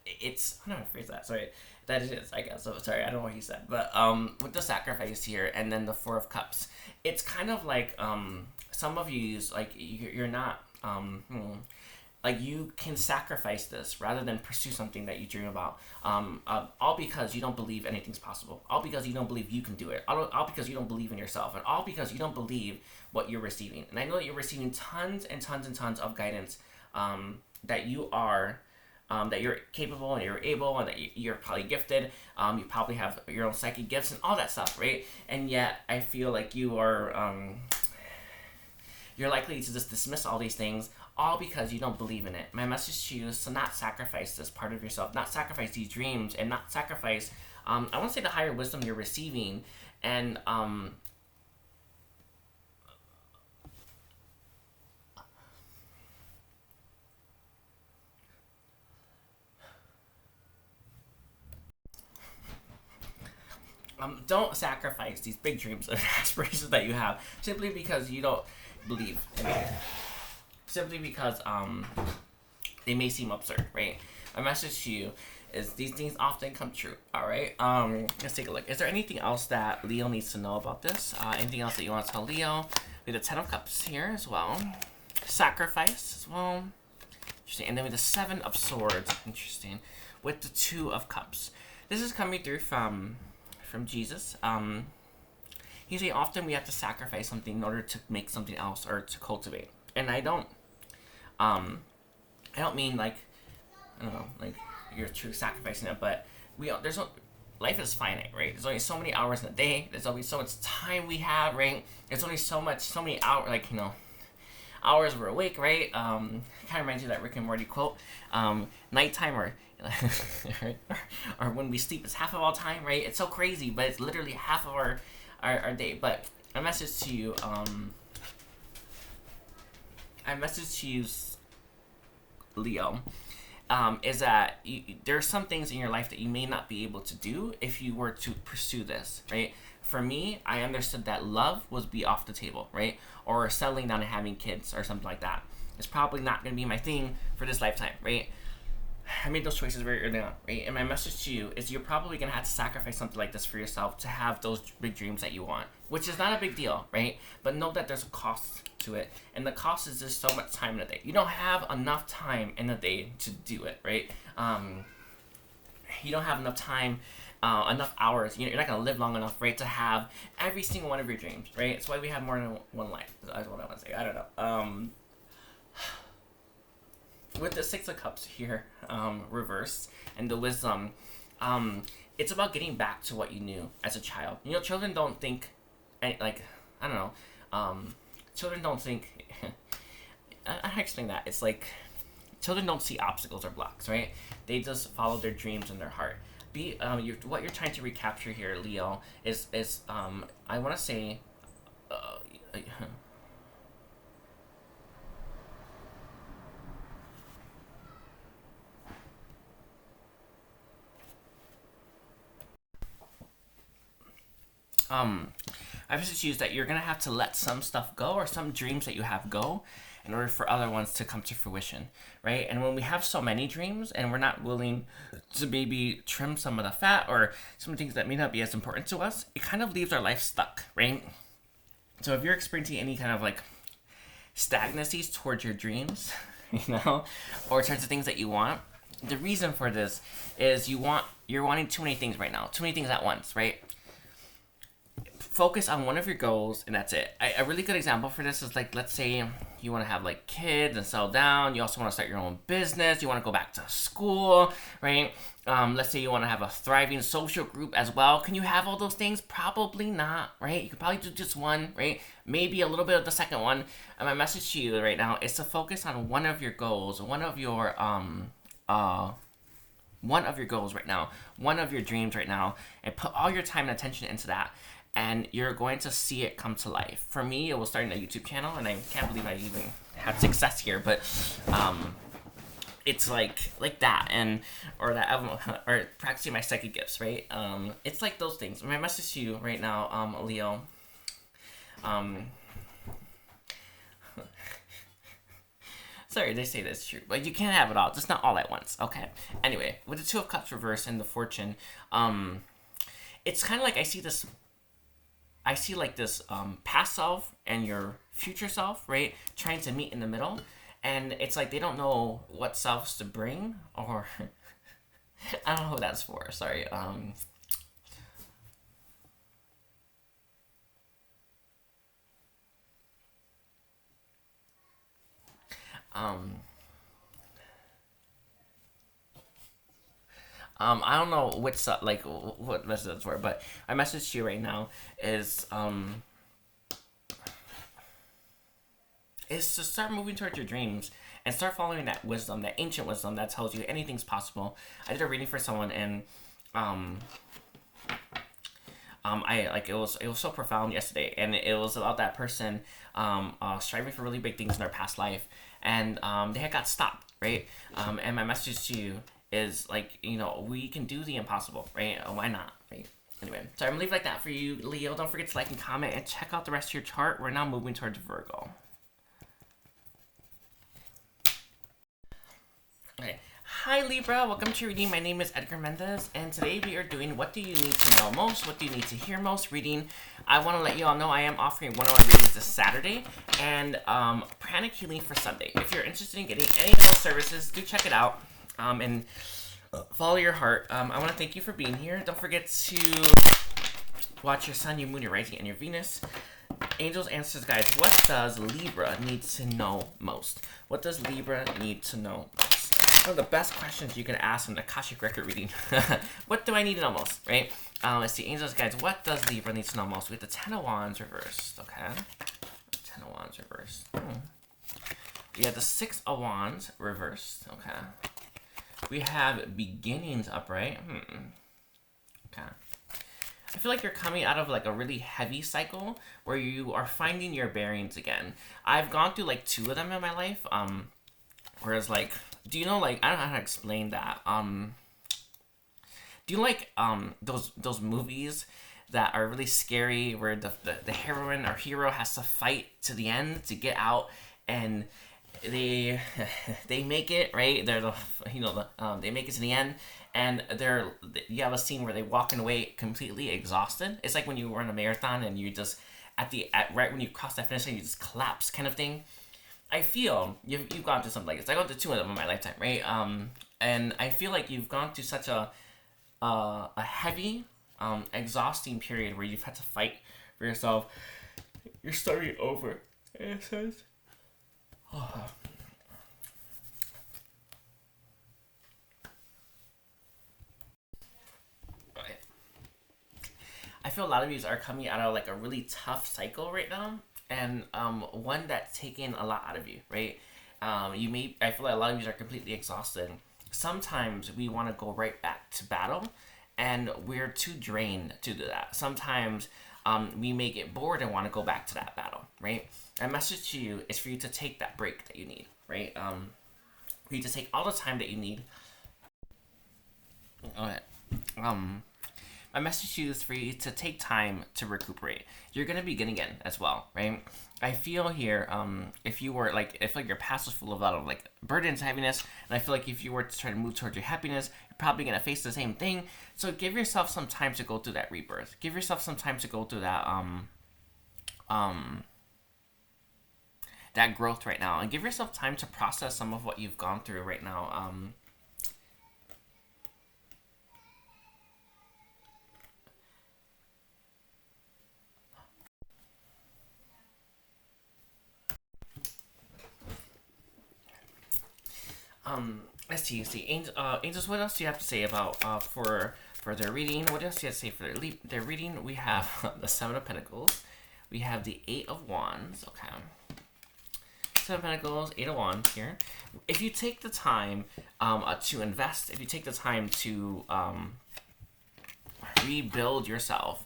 it's, I don't know how to phrase that. Sorry, that it is, I guess. So sorry, I don't know what he said. But with the sacrifice here, and then the Four of Cups, it's kind of like some of you like you're not like you can sacrifice this rather than pursue something that you dream about, all because you don't believe anything's possible, all because you don't believe you can do it, all because you don't believe in yourself, and all because you don't believe what you're receiving. And I know that you're receiving tons and tons and tons of guidance, that you are, that you're capable and you're able and that you're probably gifted, you probably have your own psychic gifts and all that stuff, right? And yet I feel like you are, you're likely to just dismiss all these things, all because you don't believe in it. My message to you is to not sacrifice this part of yourself, not sacrifice these dreams, and not sacrifice, I want to say, the higher wisdom you're receiving, and don't sacrifice these big dreams and aspirations that you have simply because you don't believe in it. Simply because they may seem absurd, right? My message to you is these things often come true, all right? Let's take a look. Is there anything else that Leo needs to know about this? Anything else that you want to tell Leo? We have the Ten of Cups here as well. Sacrifice as well. Interesting. And then with the Seven of Swords, interesting. With the Two of Cups. This is coming through from Jesus. He's saying often we have to sacrifice something in order to make something else or to cultivate. And I don't mean like, I don't know, like you're truly sacrificing it, but life is finite, right? There's only so many hours in a day. There's only so much time we have, right? There's only so many hours, like, hours we're awake, right? Kind of reminds you of that Rick and Morty quote, nighttime or when we sleep is half of all time, right? It's so crazy, but it's literally half of our day. But a message to you, Leo, is that there are some things in your life that you may not be able to do if you were to pursue this, right? For me, I understood that love was be off the table, right? Or settling down and having kids or something like that. It's probably not going to be my thing for this lifetime, right? I made those choices very early on, right? And my message to you is you're probably going to have to sacrifice something like this for yourself to have those big dreams that you want, which is not a big deal, right? But know that there's a cost to it. And the cost is just so much time in a day. You don't have enough time in a day to do it, right? You don't have enough time, enough hours. You're not going to live long enough, right, to have every single one of your dreams, right? It's why we have more than one life. That's what I want to say. I don't know. With the Six of Cups here, reversed, and the Wisdom, it's about getting back to what you knew as a child. Children don't think, children don't think, I explain that. It's like, children don't see obstacles or blocks, right? They just follow their dreams and their heart. What you're trying to recapture here, Leo, is I want to say, I message you is that you're gonna have to let some stuff go, or some dreams that you have go, in order for other ones to come to fruition, right? And when we have so many dreams and we're not willing to maybe trim some of the fat or some things that may not be as important to us, it kind of leaves our life stuck, right? So if you're experiencing any kind of like stagnancies towards your dreams, or towards the things that you want, the reason for this is you're wanting too many things right now, too many things at once, right? Focus on one of your goals, and that's it. A really good example for this is like, let's say you want to have like kids and settle down. You also want to start your own business. You want to go back to school, right? Let's say you want to have a thriving social group as well. Can you have all those things? Probably not, right? You could probably do just one, right? Maybe a little bit of the second one. And my message to you right now is to focus on one of your goals, one of your goals right now, one of your dreams right now, and put all your time and attention into that. And you're going to see it come to life. For me, it was starting a YouTube channel, and I can't believe I even had success here. But it's like that, or practicing my psychic gifts, right? It's like those things. My message to you right now, Leo. Sorry, they say that's true, but you can't have it all. Just not all at once, okay? Anyway, with the Two of Cups reversed and the Fortune, it's kind of like I see like this past self and your future self, right? Trying to meet in the middle. And it's like they don't know what selves to bring, or I don't know who that's for. Sorry. I don't know which like what message that's for, but my message to you right now is to start moving towards your dreams and start following that wisdom, that ancient wisdom that tells you anything's possible. I did a reading for someone, and I like it was so profound yesterday, and it was about that person striving for really big things in their past life, and they had got stopped, right? And my message to you is like, we can do the impossible, right? Why not, right? Anyway, so I'm gonna leave it like that for you, Leo. Don't forget to like and comment and check out the rest of your chart. We're now moving towards Virgo. Okay. Hi Libra, welcome to your reading. My name is Edgar Mendez, and today we are doing What Do You Need to Know Most? What Do You Need to Hear Most? Reading. I want to let you all know I am offering one-on-one readings this Saturday, and Pranic healing for Sunday. If you're interested in getting any of those services, do check it out. And follow your heart. I want to thank you for being here. Don't forget to watch your sun, your moon, your rising, and your Venus. Angels, answers, guides. What does Libra need to know most? What does Libra need to know most? One of the best questions you can ask in the Akashic record reading. What do I need to know most, right? Let's see. Angels, guides. What does Libra need to know most? We have the Ten of Wands reversed, okay? Ten of Wands reversed. We have the Six of Wands reversed, okay? We have beginnings upright. Okay. I feel like you're coming out of like a really heavy cycle where you are finding your bearings again. I've gone through like 2 of them in my life. Whereas like, do you know, like, I don't know how to explain that. Do you like those movies that are really scary where the heroine or hero has to fight to the end to get out, and they make it, right? They're they make it to the end, and you have a scene where they walking away completely exhausted. It's like when you run a marathon and you just right when you cross that finish line, you just collapse, kind of thing. I feel you've gone through something like this. I gone through 2 of them in my lifetime, right? And I feel like you've gone through such a heavy, exhausting period where you've had to fight for yourself. You're starting over. It says. Oh. Right. I feel a lot of you are coming out of like a really tough cycle right now, and one that's taking a lot out of you, right? I feel like a lot of you are completely exhausted. Sometimes we want to go right back to battle, and we're too drained to do that. Sometimes we may get bored and want to go back to that battle, right? My message to you is for you to take that break that you need, right? For you to take all the time that you need. Okay. my message to you is for you to take time to recuperate. You're gonna be getting in as well, right? I feel here, if you were like, if like your past was full of a lot of like burdens, heaviness, and I feel like if you were to try to move towards your happiness, you're probably gonna face the same thing. So give yourself some time to go through that rebirth. Give yourself some time to go through that that growth right now, and give yourself time to process some of what you've gone through right now. Let's see, angels. What else do you have to say about for their reading? What else do you have to say for their reading? We have the Seven of Pentacles. We have the Eight of Wands. Okay. Seven of Pentacles, Eight of Wands here. If you take the time to invest, if you take the time to rebuild yourself,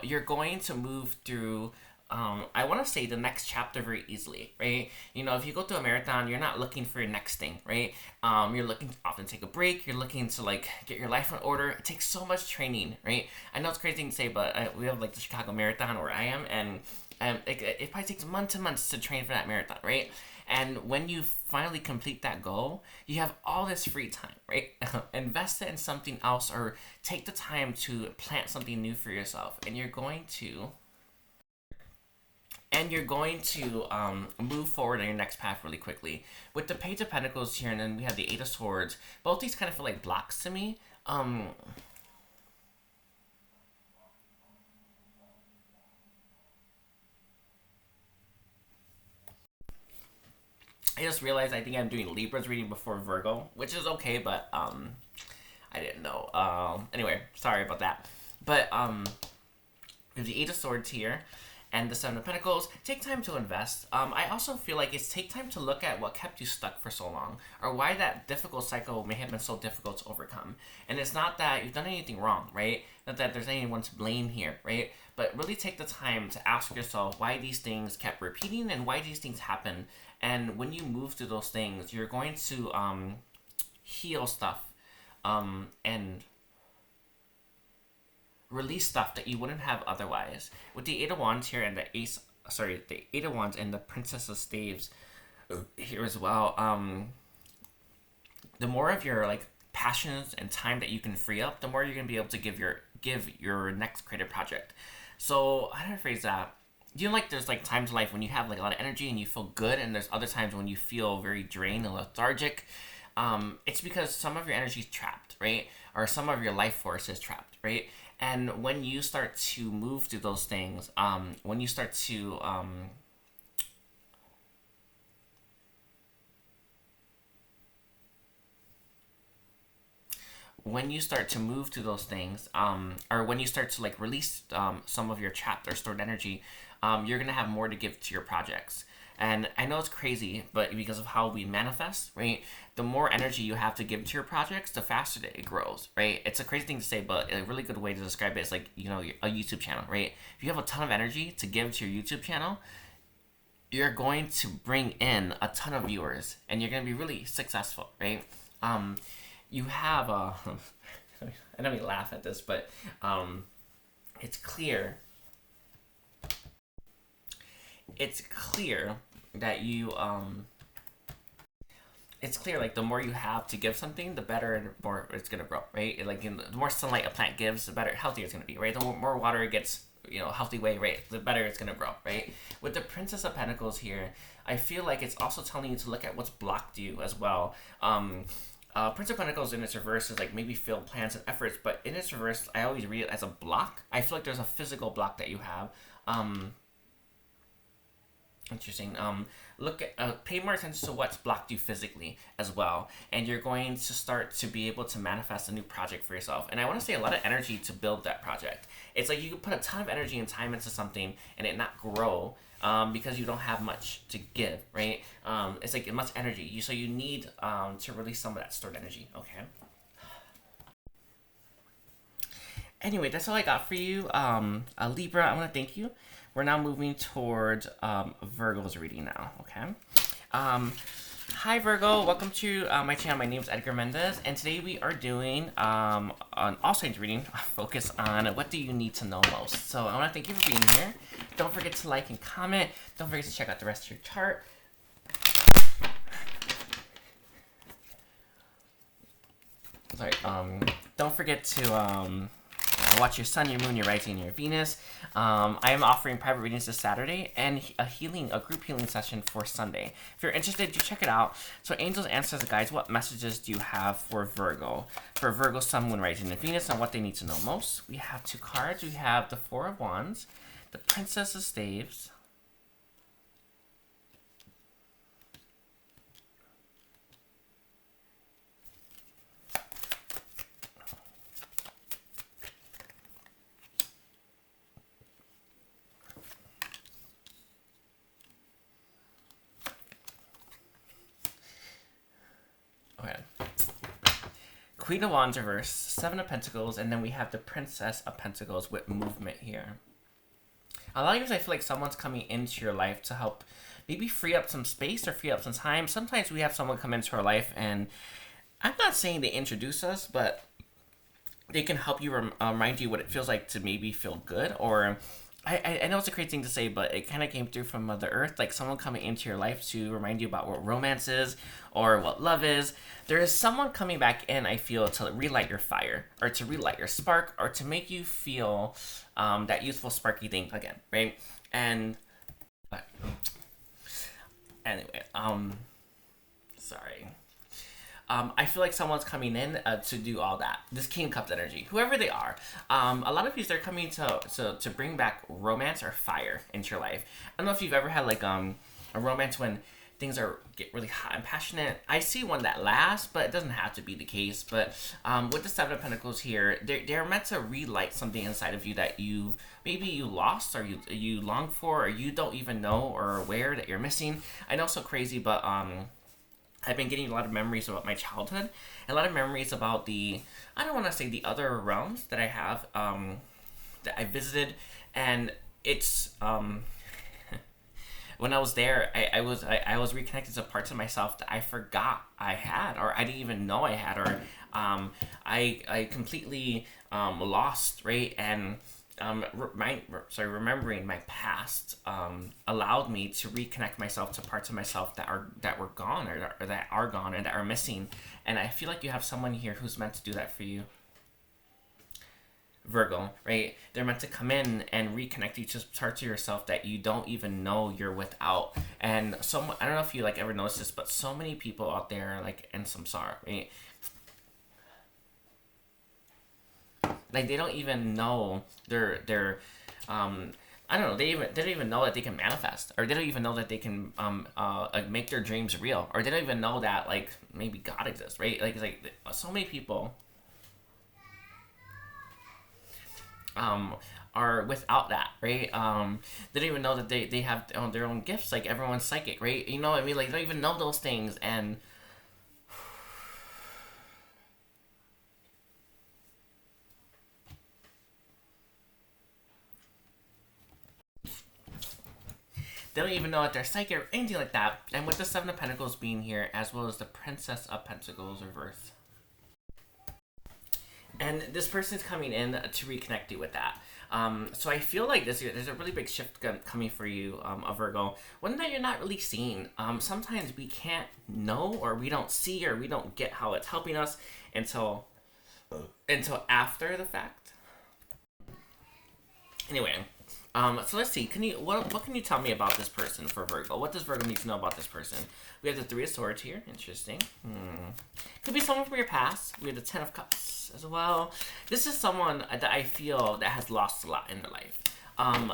you're going to move through, I want to say, the next chapter very easily, right? You know, if you go through a marathon, you're not looking for your next thing, right? You're looking to often take a break. You're looking to like get your life in order. It takes so much training, right? I know it's crazy thing to say, but we have like the Chicago Marathon where I am, and it probably takes months and months to train for that marathon, right? And when you finally complete that goal, you have all this free time, right? Invest it in something else, or take the time to plant something new for yourself, and you're going to move forward on your next path really quickly. With the Page of Pentacles here, and then we have the Eight of Swords, both these kind of feel like blocks to me. I just realized I think I'm doing Libra's reading before Virgo, which is okay, but I didn't know. Anyway, sorry about that. But there's the Eight of Swords here, and the Seven of Pentacles. Take time to invest. I also feel like it's take time to look at what kept you stuck for so long, or why that difficult cycle may have been so difficult to overcome. And it's not that you've done anything wrong, right? Not that there's anyone to blame here, right? But really take the time to ask yourself why these things kept repeating and why these things happen. And when you move through those things, you're going to heal stuff and release stuff that you wouldn't have otherwise. With the Eight of Wands here and the Eight of Wands and the Princess of Staves here as well, the more of your like passions and time that you can free up, the more you're gonna be able to give your next creative project. So how do I phrase that? You know, like there's like times in life when you have like a lot of energy and you feel good, and there's other times when you feel very drained and lethargic. It's because some of your energy is trapped, right? Or some of your life force is trapped, right? And when you start to move through those things, when you start to move through those things, or when you start to like release some of your trapped or stored energy, you're gonna have more to give to your projects. And I know it's crazy, but because of how we manifest, right? The more energy you have to give to your projects, the faster it grows, right? It's a crazy thing to say, but a really good way to describe it is like, you know, a YouTube channel, right? If you have a ton of energy to give to your YouTube channel, you're going to bring in a ton of viewers, and you're going to be really successful, right? You have a... I don't even laugh at this, but it's clear that you it's clear like the more you have to give something, the better and more it's gonna grow, right? Like the more sunlight a plant gives, the better, healthier it's gonna be, right? The more water it gets, you know, healthy way, right? The better it's gonna grow, right? With the Princess of Pentacles here, I feel like it's also telling you to look at what's blocked you as well. Prince of Pentacles in its reverse is like maybe failed plans and efforts, but in its reverse, I always read it as a block. I feel like there's a physical block that you have. Interesting. Look at pay more attention to what's blocked you physically as well, and you're going to start to be able to manifest a new project for yourself. And I want to say a lot of energy to build that project. It's like you can put a ton of energy and time into something and it not grow because you don't have much to give, right? It's like much energy. So you need to release some of that stored energy. Okay. Anyway, that's all I got for you. Libra, I want to thank you. We're now moving towards Virgo's reading now, okay? Hi Virgo, welcome to my channel. My name is Edgar Mendez, and today we are doing an all signs reading focus on what do you need to know most. So I want to thank you for being here. Don't forget to like and comment. Don't forget to check out the rest of your chart. Sorry, don't forget to watch your sun, your moon, your rising, and your Venus. I am offering private readings this Saturday and a group healing session for Sunday. If you're interested, do check it out. So angels, ancestors, guides, what messages do you have for Virgo? For Virgo, sun, moon, rising, and Venus, and what they need to know most. We have two cards. We have the Four of Wands, the Princess of Staves, Queen of Wands reverse, Seven of Pentacles, and then we have the Princess of Pentacles with movement here. A lot of times I feel like someone's coming into your life to help maybe free up some space or free up some time. Sometimes we have someone come into our life and I'm not saying they introduce us, but they can help you remind you what it feels like to maybe feel good. Or I know it's a crazy thing to say, but it kind of came through from Mother Earth, like someone coming into your life to remind you about what romance is or what love is. There is someone coming back in, I feel, to relight your fire or to relight your spark or to make you feel that youthful, sparky thing again, right? And anyway, sorry. I feel like someone's coming in to do all that. This King of Cups energy, whoever they are. A lot of you, they're coming to bring back romance or fire into your life. I don't know if you've ever had like a romance when things get really hot and passionate. I see one that lasts, but it doesn't have to be the case. But with the Seven of Pentacles here, they're meant to relight something inside of you that maybe you lost or you long for or you don't even know or aware that you're missing. I know it's so crazy, but I've been getting a lot of memories about my childhood, a lot of memories about I don't want to say the other realms that I have, that I visited, and it's, when I was there, I was reconnected to parts of myself that I forgot I had, or I didn't even know I had, or, I completely, lost, right, and remembering my past allowed me to reconnect myself to parts of myself that were gone or that are gone and that are missing. And I feel like you have someone here who's meant to do that for you, Virgo, right? They're meant to come in and reconnect you to parts of yourself that you don't even know you're without. And I don't know if you like ever noticed this, but so many people out there like in samsara, right? Like they don't even know they're I don't know, they don't even know that they can manifest, or they don't even know that they can make their dreams real, or they don't even know that like maybe God exists, right? Like it's like so many people are without that, right? They don't even know that they have their own gifts. Like everyone's psychic, right? You know what I mean? Like they don't even know those things, and they don't even know that they're psychic or anything like that. And with the Seven of Pentacles being here, as well as the Princess of Pentacles reversed. And this person's coming in to reconnect you with that. So I feel like there's a really big shift coming for you, a Virgo. One that you're not really seeing. Sometimes we can't know, or we don't see, or we don't get how it's helping us until after the fact. Anyway. So let's see. What can you tell me about this person for Virgo? What does Virgo need to know about this person? We have the Three of Swords here. Interesting. Could be someone from your past. We have the Ten of Cups as well. This is someone that I feel that has lost a lot in their life.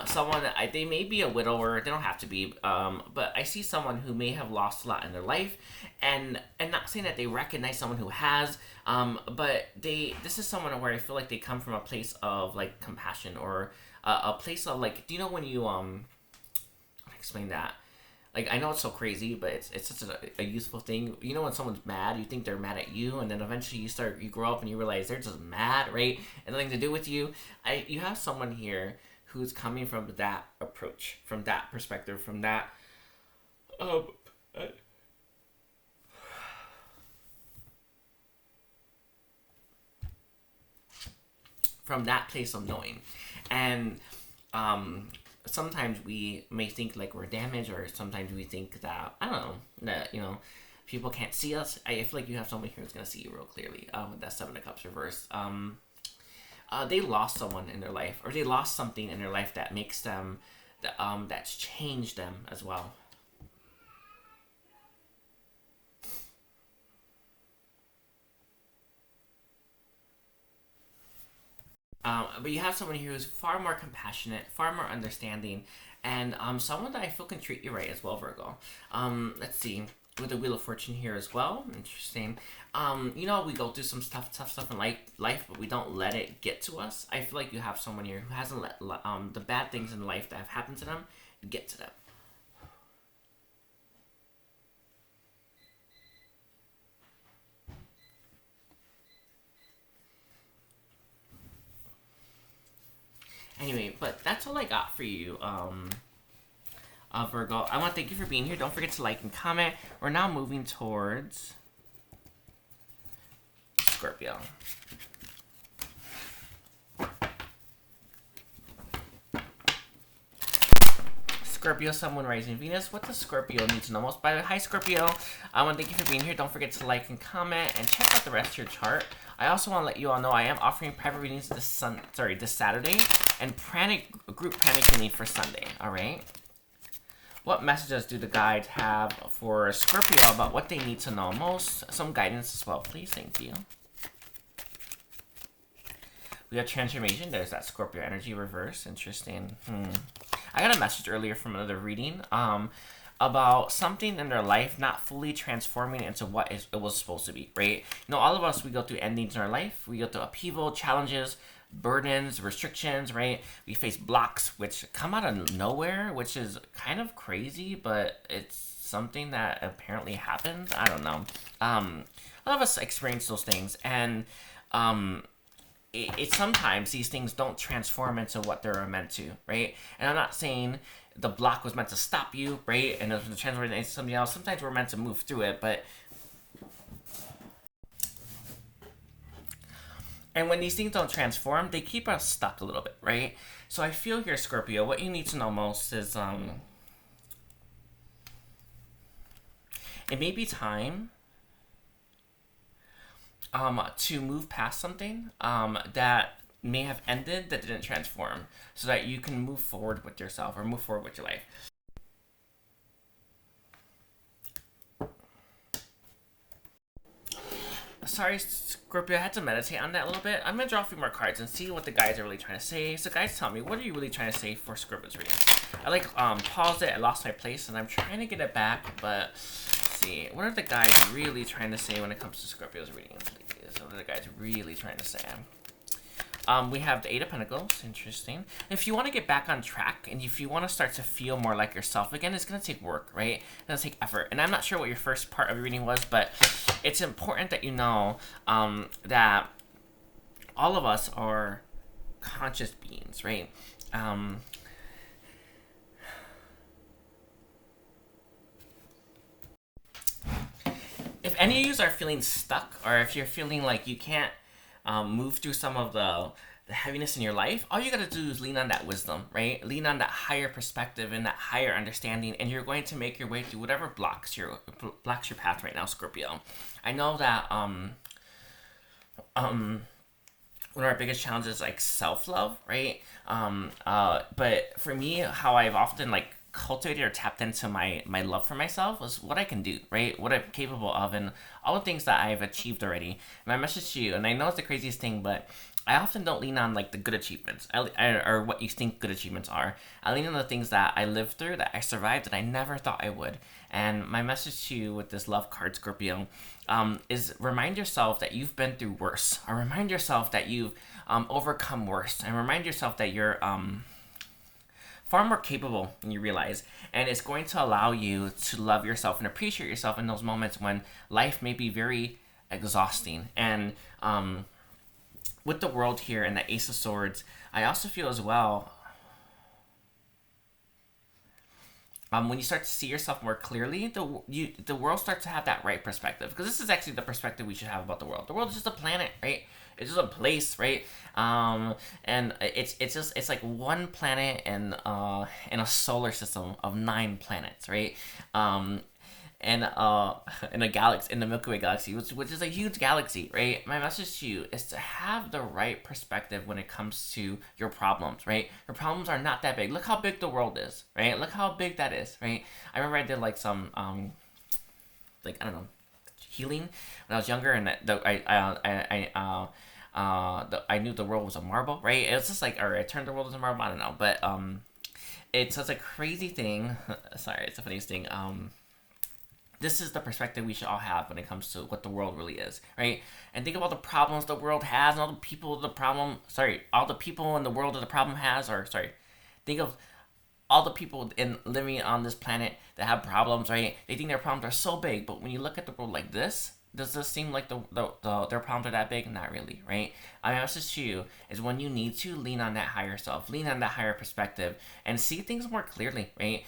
Someone that they may be a widower. They don't have to be. But I see someone who may have lost a lot in their life, and not saying that they recognize someone who has. But this is someone where I feel like they come from a place of like compassion, or a place of like, do you know when you I'll explain that. Like, I know it's so crazy, but it's such a useful thing. You know when someone's mad, you think they're mad at you, and then eventually you grow up and you realize they're just mad, right? And nothing to do with you. You have someone here who's coming from that approach, from that perspective, from that from that place of knowing. And sometimes we may think like we're damaged, or sometimes we think that, I don't know, that, you know, people can't see us. I feel like you have someone here who's going to see you real clearly with that Seven of Cups reverse. They lost someone in their life, or they lost something in their life that makes them, that's changed them as well. But you have someone here who's far more compassionate, far more understanding, and someone that I feel can treat you right as well, Virgo. Let's see. With the Wheel of Fortune here as well. Interesting. You know, we go through some tough stuff in life, but we don't let it get to us. I feel like you have someone here who hasn't let the bad things in life that have happened to them get to them. Anyway, but that's all I got for you, Virgo. I want to thank you for being here. Don't forget to like and comment. We're now moving towards Scorpio. Scorpio, Sun, Rising, Venus. What does Scorpio need to know most? By the way, hi Scorpio. I want to thank you for being here. Don't forget to like and comment and check out the rest of your chart. I also want to let you all know I am offering private readings this Saturday, and group Pranic you need for Sunday. All right. What messages do the guides have for Scorpio about what they need to know most? Some guidance as well, please. Thank you. We have transformation. There's that Scorpio energy reverse. Interesting. I got a message earlier from another reading about something in their life not fully transforming into what it was supposed to be, right? You know, all of us, we go through endings in our life. We go through upheaval, challenges, burdens, restrictions, right? We face blocks which come out of nowhere, which is kind of crazy, but it's something that apparently happens. I don't know. A lot of us experience those things, and it sometimes these things don't transform into what they're meant to, right? And I'm not saying the block was meant to stop you, right? And it was transformed into something else. Sometimes we're meant to move through it, but and when these things don't transform, they keep us stuck a little bit, right? So I feel here, Scorpio, what you need to know most is it may be time to move past something that may have ended that didn't transform, so that you can move forward with yourself or move forward with your life. Sorry, Scorpio, I had to meditate on that a little bit. I'm going to draw a few more cards and see what the guys are really trying to say. So guys, tell me, what are you really trying to say for Scorpio's reading? I paused it, I lost my place, and I'm trying to get it back, but let's see. What are the guys really trying to say when it comes to Scorpio's reading? What are the guys really trying to say? We have the Eight of Pentacles. Interesting. If you want to get back on track, and if you want to start to feel more like yourself again, it's going to take work, right? It's going to take effort. And I'm not sure what your first part of your reading was, but it's important that you know that all of us are conscious beings, right? If any of you are feeling stuck, or if you're feeling like you can't move through some of the heaviness in your life, all you gotta do is lean on that wisdom, right? Lean on that higher perspective and that higher understanding, and you're going to make your way through whatever blocks your path right now, Scorpio. I know that one of our biggest challenges is like self-love, right? But for me, how I've often cultivated or tapped into my love for myself was what I can do, right? What I'm capable of, and all the things that I've achieved already. My message to you, and I know it's the craziest thing, but I often don't lean on the good achievements, or what you think good achievements are. I lean on the things that I lived through, that I survived, that I never thought I would. And my message to you with this love card, Scorpio, is remind yourself that you've been through worse, or remind yourself that you've overcome worse, and remind yourself that you're far more capable than you realize, and it's going to allow you to love yourself and appreciate yourself in those moments when life may be very exhausting. And with the World here and the Ace of Swords, I also feel as well when you start to see yourself more clearly, the world starts to have that right perspective. Because this is actually the perspective we should have about the world. The world is just a planet, right? It's just a place, right? And it's like one planet in a solar system of 9 planets, right? And in a galaxy, in the Milky Way galaxy, which is a huge galaxy, right? My message to you is to have the right perspective when it comes to your problems, right? Your problems are not that big. Look how big the world is, right? Look how big that is, right? I remember I did like some like, I don't know, healing when I was younger, and I knew the world was a marble, right? It was just like, all right, I turned the world into a marble. I don't know, but it's such a crazy thing. Sorry, it's the funniest thing. This is the perspective we should all have when it comes to what the world really is, right? And think about the problems the world has, and all the people all the people in the world that the problem has, think of all the people living on this planet that have problems, right? They think their problems are so big, but when you look at the world like this, does this seem like their problems are that big? Not really, right? My message to you is, when you need to, lean on that higher self, lean on that higher perspective, and see things more clearly, right?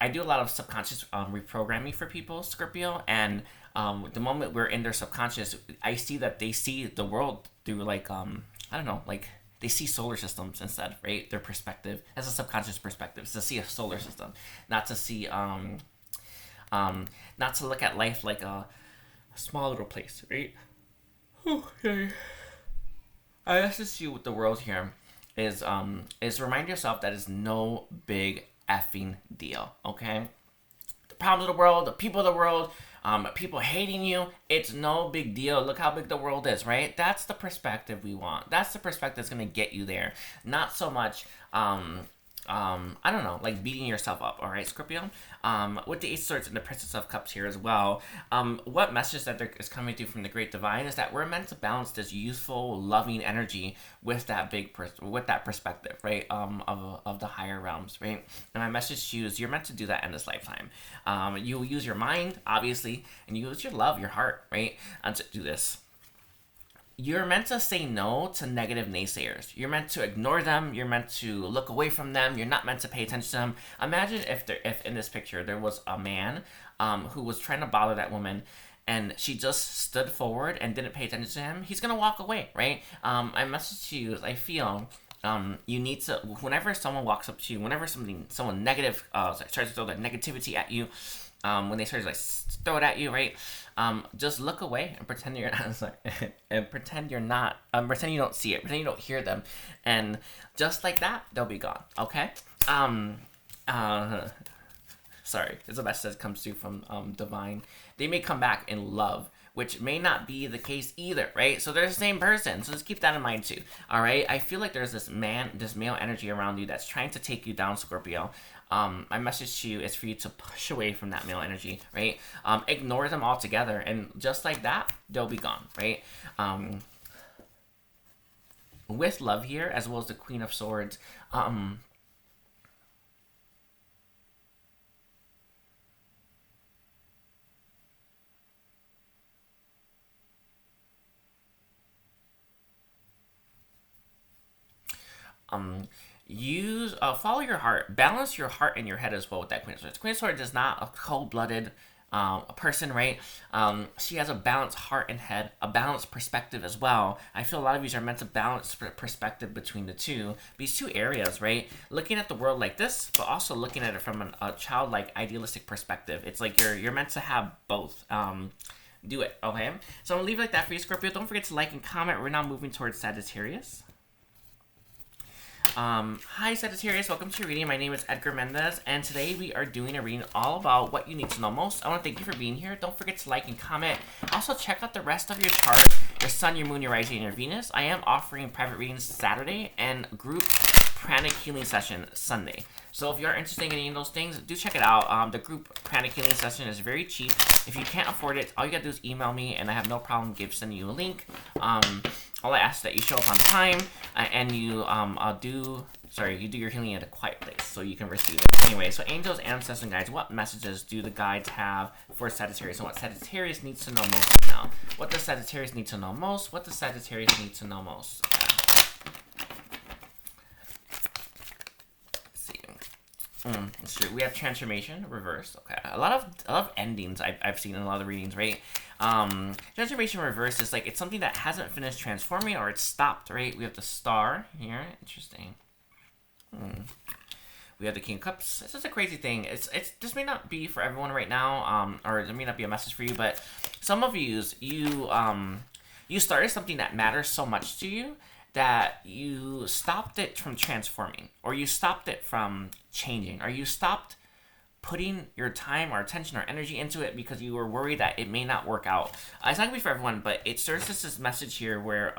I do a lot of subconscious reprogramming for people, Scorpio, and the moment we're in their subconscious, I see that they see the world through like I don't know, like they see solar systems instead, right? Their perspective as a subconscious perspective is to see a solar system, not to see not to look at life like a small little place, right? Okay. I message you with the world here is remind yourself that it's no big effing deal, okay? The problems of the world, the people of the world, people hating you, it's no big deal. Look how big the world is, right? That's the perspective we want. That's the perspective that's gonna get you there. Not so much I don't know, like beating yourself up, all right, Scorpio? With the Ace of Swords and the Princess of Cups here as well, what message that there is coming through from the Great Divine is that we're meant to balance this youthful, loving energy with that with that perspective, right, of the higher realms, right? And my message to you is, you're meant to do that in this lifetime. You use your mind, obviously, and you use your love, your heart, right, to do this. You're meant to say no to negative naysayers. You're meant to ignore them. You're meant to look away from them. You're not meant to pay attention to them. Imagine if in this picture there was a man who was trying to bother that woman, and she just stood forward and didn't pay attention to him. He's gonna walk away, right? My message to you is, I feel you need to, whenever someone walks up to you, whenever someone negative tries to throw that negativity at you, when they start to like throw it at you, right? Just look away and pretend you're not, and pretend you're not, pretend you don't see it, pretend you don't hear them, and just like that, they'll be gone. Okay. Sorry, it's a message that comes through from Divine. They may come back in love, which may not be the case either, right? So they're the same person, so just keep that in mind too. All right. I feel like there's this male energy around you that's trying to take you down, Scorpio. My message to you is for you to push away from that male energy, right? Ignore them altogether, and just like that, they'll be gone, right? With love here, as well as the Queen of Swords, use follow your heart, balance your heart and your head as well with that Queen of Swords. Queen of Swords is not a cold-blooded person, right? She has a balanced heart and head, a balanced perspective as well. I feel a lot of you are meant to balance perspective between the two, these two areas, right? Looking at the world like this, but also looking at it from a childlike, idealistic perspective. It's like you're meant to have both. Do it, okay? So I'm gonna leave it like that for you, Scorpio. Don't forget to like and comment. We're now moving towards Sagittarius. Hi Sagittarius, welcome to your reading. My name is Edgar Mendez, and today we are doing a reading all about what you need to know most. I want to thank you for being here. Don't forget to like and comment. Also, check out the rest of your chart, your Sun, your Moon, your Rising, and your Venus. I am offering private readings Saturday and group Pranic healing session Sunday. So if you are interested in any of those things, do check it out. The group Pranic healing session is very cheap. If you can't afford it, all you gotta do is email me, and I have no problem sending you a link. All I ask is that you show up on time, and you you do your healing at a quiet place so you can receive it. Anyway, so angels, ancestors, and guides, what messages do the guides have for Sagittarius, and what Sagittarius needs to know most right now? What does Sagittarius need to know most? What does Sagittarius need to know most? Let's see. That's true. We have transformation reversed. Okay, a lot of endings I've seen in a lot of the readings, right? Transformation reversed is like it's something that hasn't finished transforming or it's stopped, right? We have the star here. Interesting. We have the King of Cups. This is a crazy thing. This may not be for everyone right now, or it may not be a message for you, but some of you started something that matters so much to you that you stopped it from transforming, or you stopped it from changing, or you stopped putting your time or attention or energy into it because you were worried that it may not work out. It's not gonna be for everyone, but it serves this message here where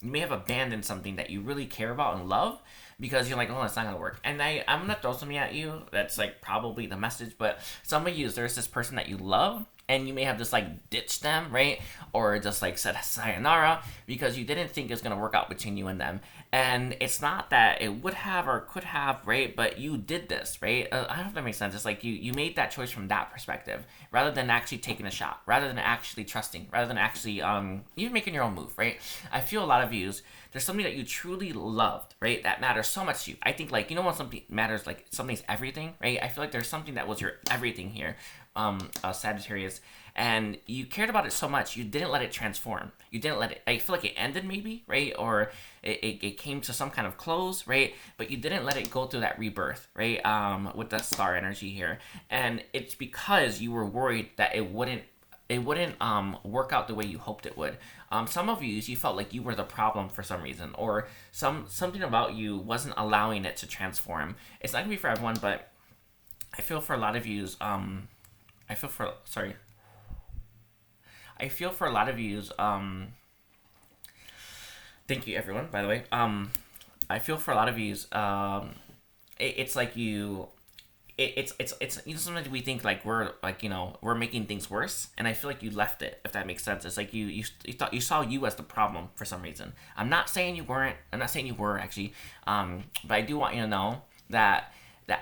you may have abandoned something that you really care about and love because you're like, oh, it's not gonna work. And I'm gonna throw something at you that's like probably the message, but some of you, there's this person that you love and you may have just like ditched them, right? Or just like said sayonara because you didn't think it was gonna work out between you and them. And it's not that it would have or could have, right? But you did this, right? I don't know if that makes sense. It's like you made that choice from that perspective rather than actually taking a shot, rather than actually trusting, rather than actually even making your own move, right? I feel a lot of you, there's something that you truly loved, right? That matters so much to you. I think like, you know when something matters, like something's everything, right? I feel like there's something that was your everything here, Sagittarius, and you cared about it so much you didn't let it transform. You didn't let it, I feel like it ended maybe, right? Or it came to some kind of close, right? But you didn't let it go through that rebirth, right? With the star energy here. And it's because you were worried that it wouldn't work out the way you hoped it would. Some of you felt like you were the problem for some reason, or something about you wasn't allowing it to transform. It's not gonna be for everyone, but I feel for a lot of you. I feel for a lot of you. Thank you, everyone. By the way, I feel for a lot of you. It's like you. It's you know, sometimes we think like we're like, you know, we're making things worse, and I feel like you left it, if that makes sense. It's like you thought you saw you as the problem for some reason. I'm not saying you weren't. I'm not saying you were actually. But I do want you to know that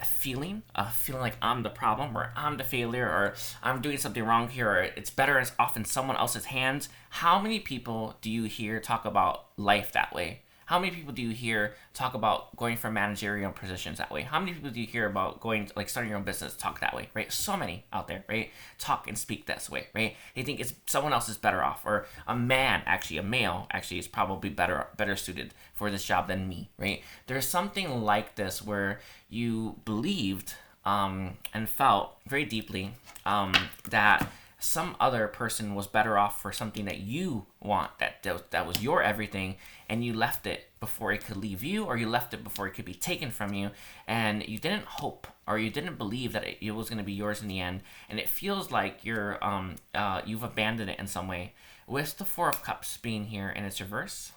feeling of feeling like I'm the problem, or I'm the failure, or I'm doing something wrong here, or it's better as off in someone else's hands. How many people do you hear talk about life that way? How many people do you hear talk about going for managerial positions that way? How many people do you hear about going to, like, starting your own business, talk that way, right? So many out there, right? Talk and speak this way, right? They think it's someone else is better off, or a male actually is probably better suited for this job than me, right? There's something like this where you believed and felt very deeply that some other person was better off for something that you want, that was your everything, and you left it before it could leave you, or you left it before it could be taken from you, and you didn't hope, or you didn't believe that it was going to be yours in the end, and it feels like you've abandoned it in some way. With the Four of Cups being here in its reverse,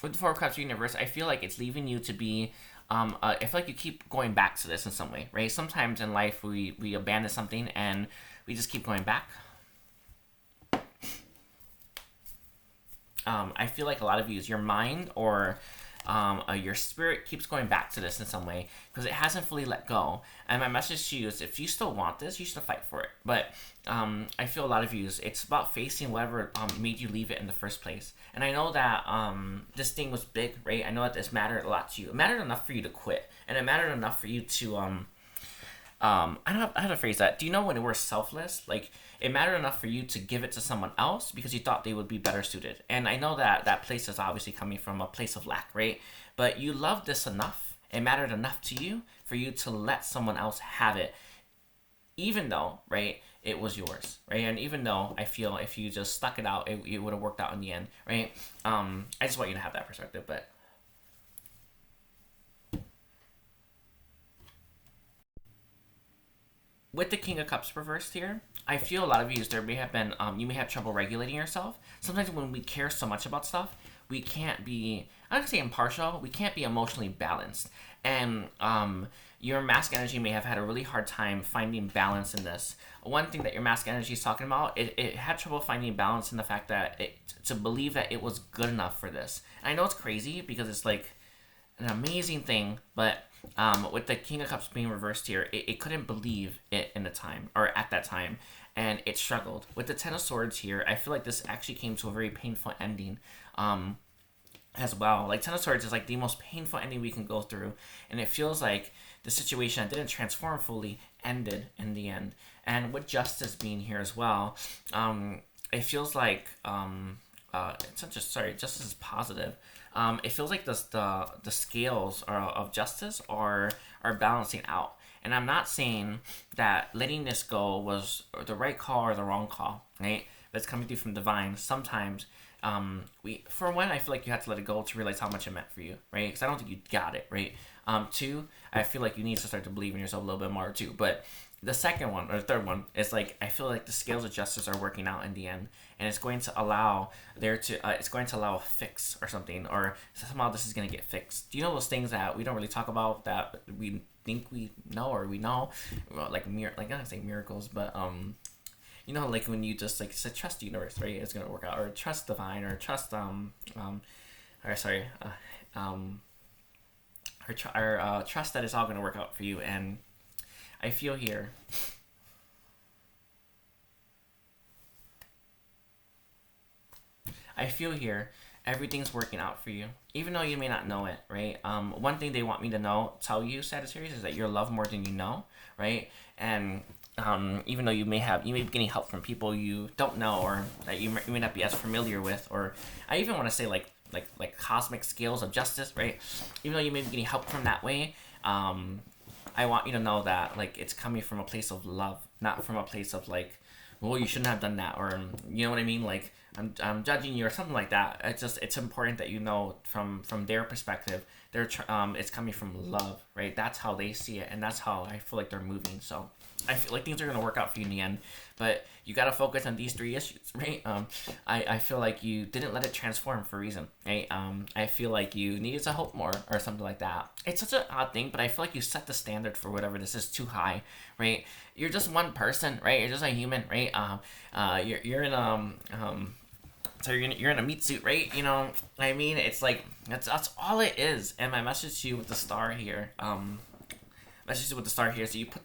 with the Four of Cups universe, I feel like it's leaving you to be. I feel like you keep going back to this in some way, right? Sometimes in life we abandon something and we just keep going back. I feel like a lot of you, your mind or your spirit keeps going back to this in some way because it hasn't fully let go. And my message to you is, if you still want this, you should fight for it. But I feel a lot of you, it's about facing whatever made you leave it in the first place. And I know that this thing was big, right? I know that this mattered a lot to you. It mattered enough for you to quit, and it mattered enough for you to I don't know how to phrase that. Do you know when we're selfless? Like, it mattered enough for you to give it to someone else because you thought they would be better suited. And I know that place is obviously coming from a place of lack, right? But you loved this enough. It mattered enough to you for you to let someone else have it, even though, right, it was yours, right? And even though I feel if you just stuck it out, it would have worked out in the end, right? I just want you to have that perspective, but. With the King of Cups reversed here, I feel a lot of you, there may have been, you may have trouble regulating yourself. Sometimes when we care so much about stuff, we can't be, I don't say impartial, we can't be emotionally balanced. And your mask energy may have had a really hard time finding balance in this. One thing that your mask energy is talking about, it had trouble finding balance in the fact that to believe that it was good enough for this. And I know it's crazy because it's like an amazing thing, but with the King of Cups being reversed here, it couldn't believe it in the time, or at that time. and it struggled. With the Ten of Swords here, I feel like this actually came to a very painful ending. As well. Like, Ten of Swords is like the most painful ending we can go through, and it feels like the situation that didn't transform fully ended in the end. And with Justice being here as well, it feels like it's not just, sorry, Justice is positive. It feels like the scales of justice are balancing out. And I'm not saying that letting this go was the right call or the wrong call, right? That's coming through from divine. Sometimes for one, I feel like you have to let it go to realize how much it meant for you, right? Because I don't think you got it, right? Two, I feel like you need to start to believe in yourself a little bit more too. But the second one, or the third one, is like, I feel like the scales of justice are working out in the end, and it's going to allow it's going to allow a fix or something, or somehow this is going to get fixed. Do you know those things that we don't really talk about that we think we know, or we know, like I don't say miracles, but you know, like when you just like said, trust the universe, right? It's gonna work out, or trust divine, or trust trust that it's all gonna work out for you. And I feel here, everything's working out for you, even though you may not know it, right? One thing they want me to tell you, Sagittarius, is that you're loved more than you know, right? And even though you may be getting help from people you don't know, or that you may not be as familiar with, or I even want to say like cosmic scales of justice, right? Even though you may be getting help from that way, I want you to know that like it's coming from a place of love, not from a place of like, well, you shouldn't have done that, or you know what I mean, like I'm judging you or something like that. It's important that you know from their perspective, it's coming from love, right? That's how they see it, and that's how I feel like they're moving. So I feel like things are gonna work out for you in the end, but you gotta focus on these three issues, right? I feel like you didn't let it transform for a reason, right? I feel like you needed to hope more or something like that. It's such an odd thing, but I feel like you set the standard for whatever this is too high, right? You're just one person, right? You're just a human, right? You're in so you're in a meat suit, right? You know, I mean, it's like that's all it is. And my message to you with the star here, so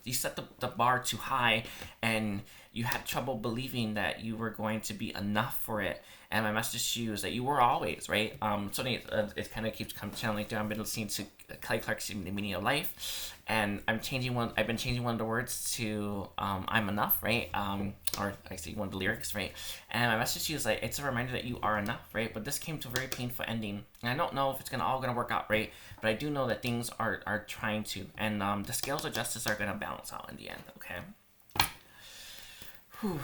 you set the bar too high, and you had trouble believing that you were going to be enough for it. And my message to you is that you were always, right? So it kind of keeps channeling through. I've been listening to Kelly Clarkson's The Meaning of Life, and I've been changing one of the words to I'm enough, right? Or actually one of the lyrics, right? And my message to you is like, it's a reminder that you are enough, right? But this came to a very painful ending, and I don't know if it's all gonna work out, right? But I do know that things are trying to, and the scales of justice are gonna balance out in the end, okay? Whew.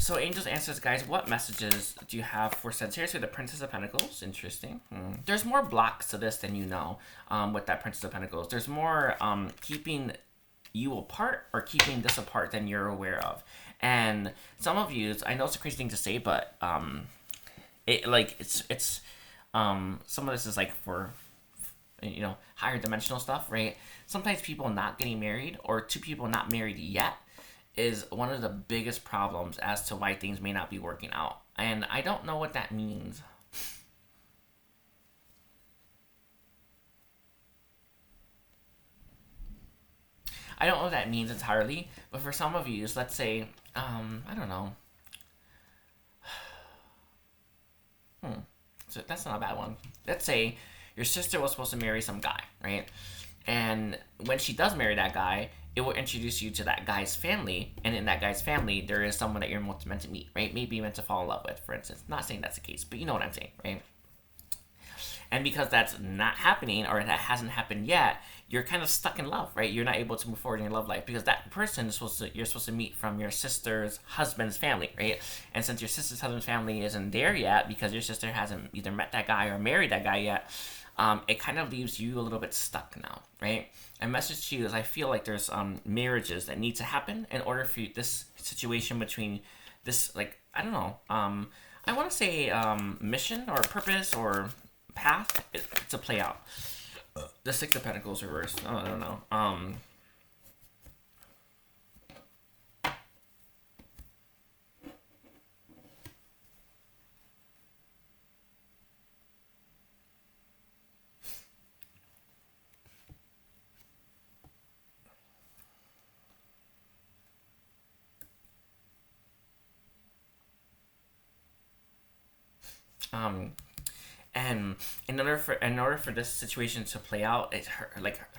So Angels, Answers, guys, what messages do you have for Sagittarius with the Princess of Pentacles? Interesting. There's more blocks to this than you know with that Princess of Pentacles. There's more keeping you apart or keeping this apart than you're aware of. And some of you, I know it's a crazy thing to say, but it's some of this is like for, you know, higher dimensional stuff, right? Sometimes people not getting married, or two people not married yet, is one of the biggest problems as to why things may not be working out. And I don't know what that means. I don't know what that means entirely, but for some of you, let's say, I don't know. So that's not a bad one. Let's say your sister was supposed to marry some guy, right? And when she does marry that guy, it will introduce you to that guy's family, and in that guy's family, there is someone that you're meant to meet, right? Maybe you're meant to fall in love with, for instance. Not saying that's the case, but you know what I'm saying, right? And because that's not happening, or that hasn't happened yet, you're kind of stuck in love, right? You're not able to move forward in your love life because that person is you're supposed to meet from your sister's husband's family, right? And since your sister's husband's family isn't there yet because your sister hasn't either met that guy or married that guy yet, it kind of leaves you a little bit stuck now, right? And message to you is I feel like there's marriages that need to happen in order for this situation between this, like, I don't know, I want to say mission or purpose or path to play out. The Six of Pentacles reversed. Oh, I don't know. And in order for this situation to play out,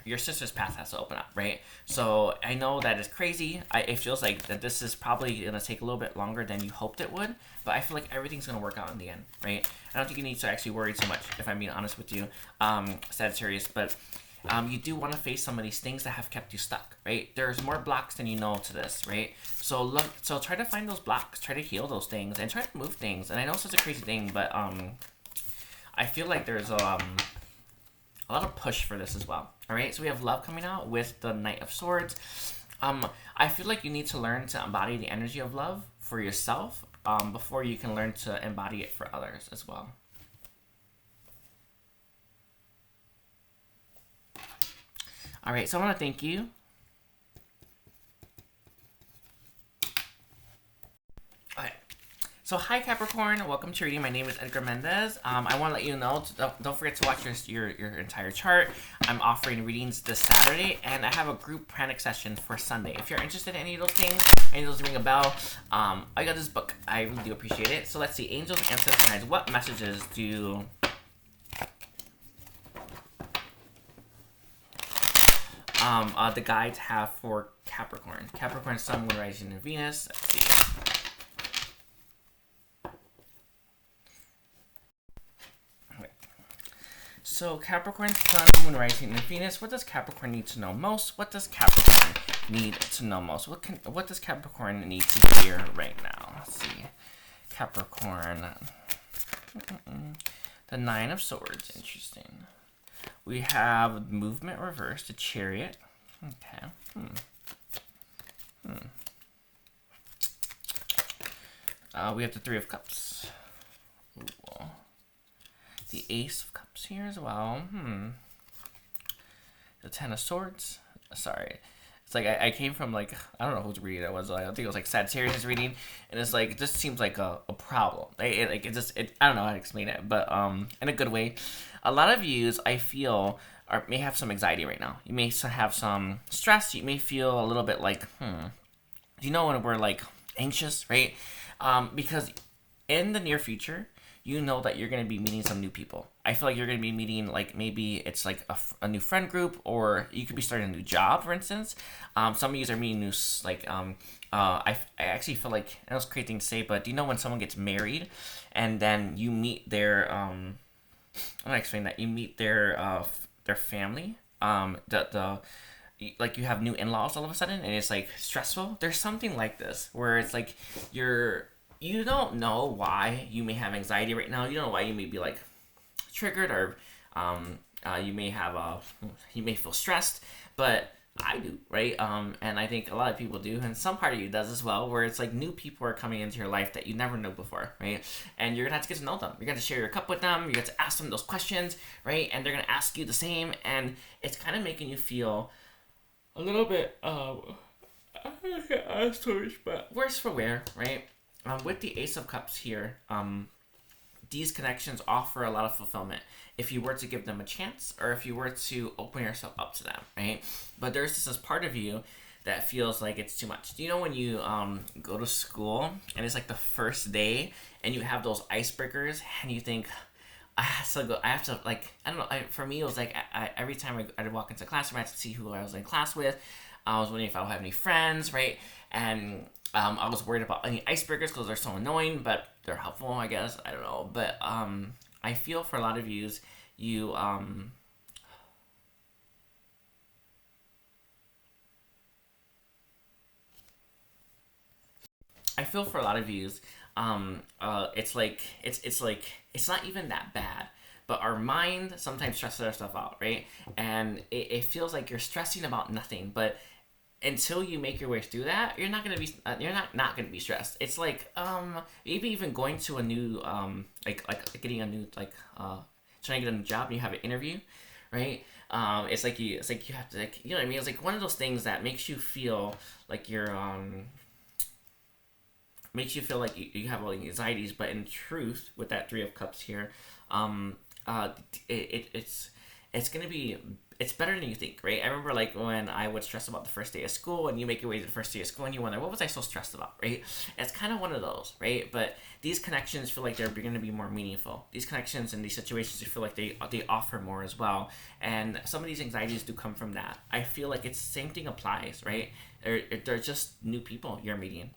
your sister's path has to open up, right? So I know that it's crazy. It feels like that this is probably gonna take a little bit longer than you hoped it would, but I feel like everything's gonna work out in the end, right? I don't think you need to actually worry too much, if I'm being honest with you, Sagittarius. But you do want to face some of these things that have kept you stuck, right? There's more blocks than you know to this, right? So try to find those blocks, try to heal those things, and try to move things. And I know it's such a crazy thing, but I feel like there's a lot of push for this as well. All right, so we have love coming out with the Knight of Swords. I feel like you need to learn to embody the energy of love for yourself before you can learn to embody it for others as well. All right, so I want to thank you. All right. So hi Capricorn, welcome to reading. My name is Edgar Mendez. I want to let you know, don't forget to watch your entire chart. I'm offering readings this Saturday, and I have a group Pranic session for Sunday. If you're interested in any of those things, any of those ring a bell, I got this book. I really do appreciate it. So let's see, angels, ancestors, guides. What messages do the guides have for Capricorn? Capricorn, Sun, Moon, Rising, and Venus. Let's see. So Capricorn, Sun, Moon, Rising, and Venus. What does Capricorn need to know most? What does Capricorn need to know most? What does Capricorn need to hear right now? Let's see. Capricorn. The Nine of Swords. Interesting. We have movement reversed, the Chariot. Okay. We have the Three of Cups. Ooh. The Ace of Cups here as well. The Ten of Swords. Sorry. It's like I came from like, I don't know whose reading that was. I think it was like Sagittarius reading. And it's like, this seems like a problem. I don't know how to explain it, but in a good way. A lot of yous, I feel, may have some anxiety right now. You may have some stress. You may feel a little bit like, do you know when we're like anxious, right? Because in the near future, you know that you're going to be meeting some new people. I feel like you're going to be meeting, like, maybe it's like a new friend group, or you could be starting a new job, for instance. Some of you are meeting new, like, I actually feel like, I know it's a crazy thing to say, but do you know when someone gets married and then you meet their, I'm going to explain that. You meet their family, like you have new in-laws all of a sudden, and it's like stressful. There's something like this where it's like you don't know why you may have anxiety right now. You don't know why you may be like triggered, or you may feel stressed, but I do, right? And I think a lot of people do, and some part of you does as well, where it's like new people are coming into your life that you never knew before, right? And you're gonna have to get to know them. You're gonna share your cup with them. You get to ask them those questions, right? And they're gonna ask you the same, and it's kind of making you feel a little bit but worse for wear, right? With the Ace of Cups here, these connections offer a lot of fulfillment if you were to give them a chance, or if you were to open yourself up to them, right? But there's this part of you that feels like it's too much. Do you know when you go to school and it's like the first day and you have those icebreakers and you think, I have to like, I don't know, for me it was like every time I'd walk into classroom, I had to see who I was in class with. I was wondering if I would have any friends, right? And I was worried about any icebreakers because they're so annoying, but they're helpful, I guess. I don't know. But I feel for a lot of yous, it's like it's not even that bad, but our mind sometimes stresses our stuff out, right? And it feels like you're stressing about nothing, but until you make your way through that, you're not gonna be stressed. It's like maybe even going to a new like getting a new trying to get a new job and you have an interview, right? It's like you have to, like, you know what I mean? It's like one of those things that makes you feel like you're makes you feel like you have all the anxieties, but in truth, with that Three of Cups here, it's it's better than you think, right? I remember like when I would stress about the first day of school, and you make your way to the first day of school and you wonder, what was I so stressed about, right? It's kind of one of those, right? But these connections feel like they're going to be more meaningful. These connections and these situations, you feel like they offer more as well. And some of these anxieties do come from that. I feel like it's the same thing applies, right? They're just new people you're meeting.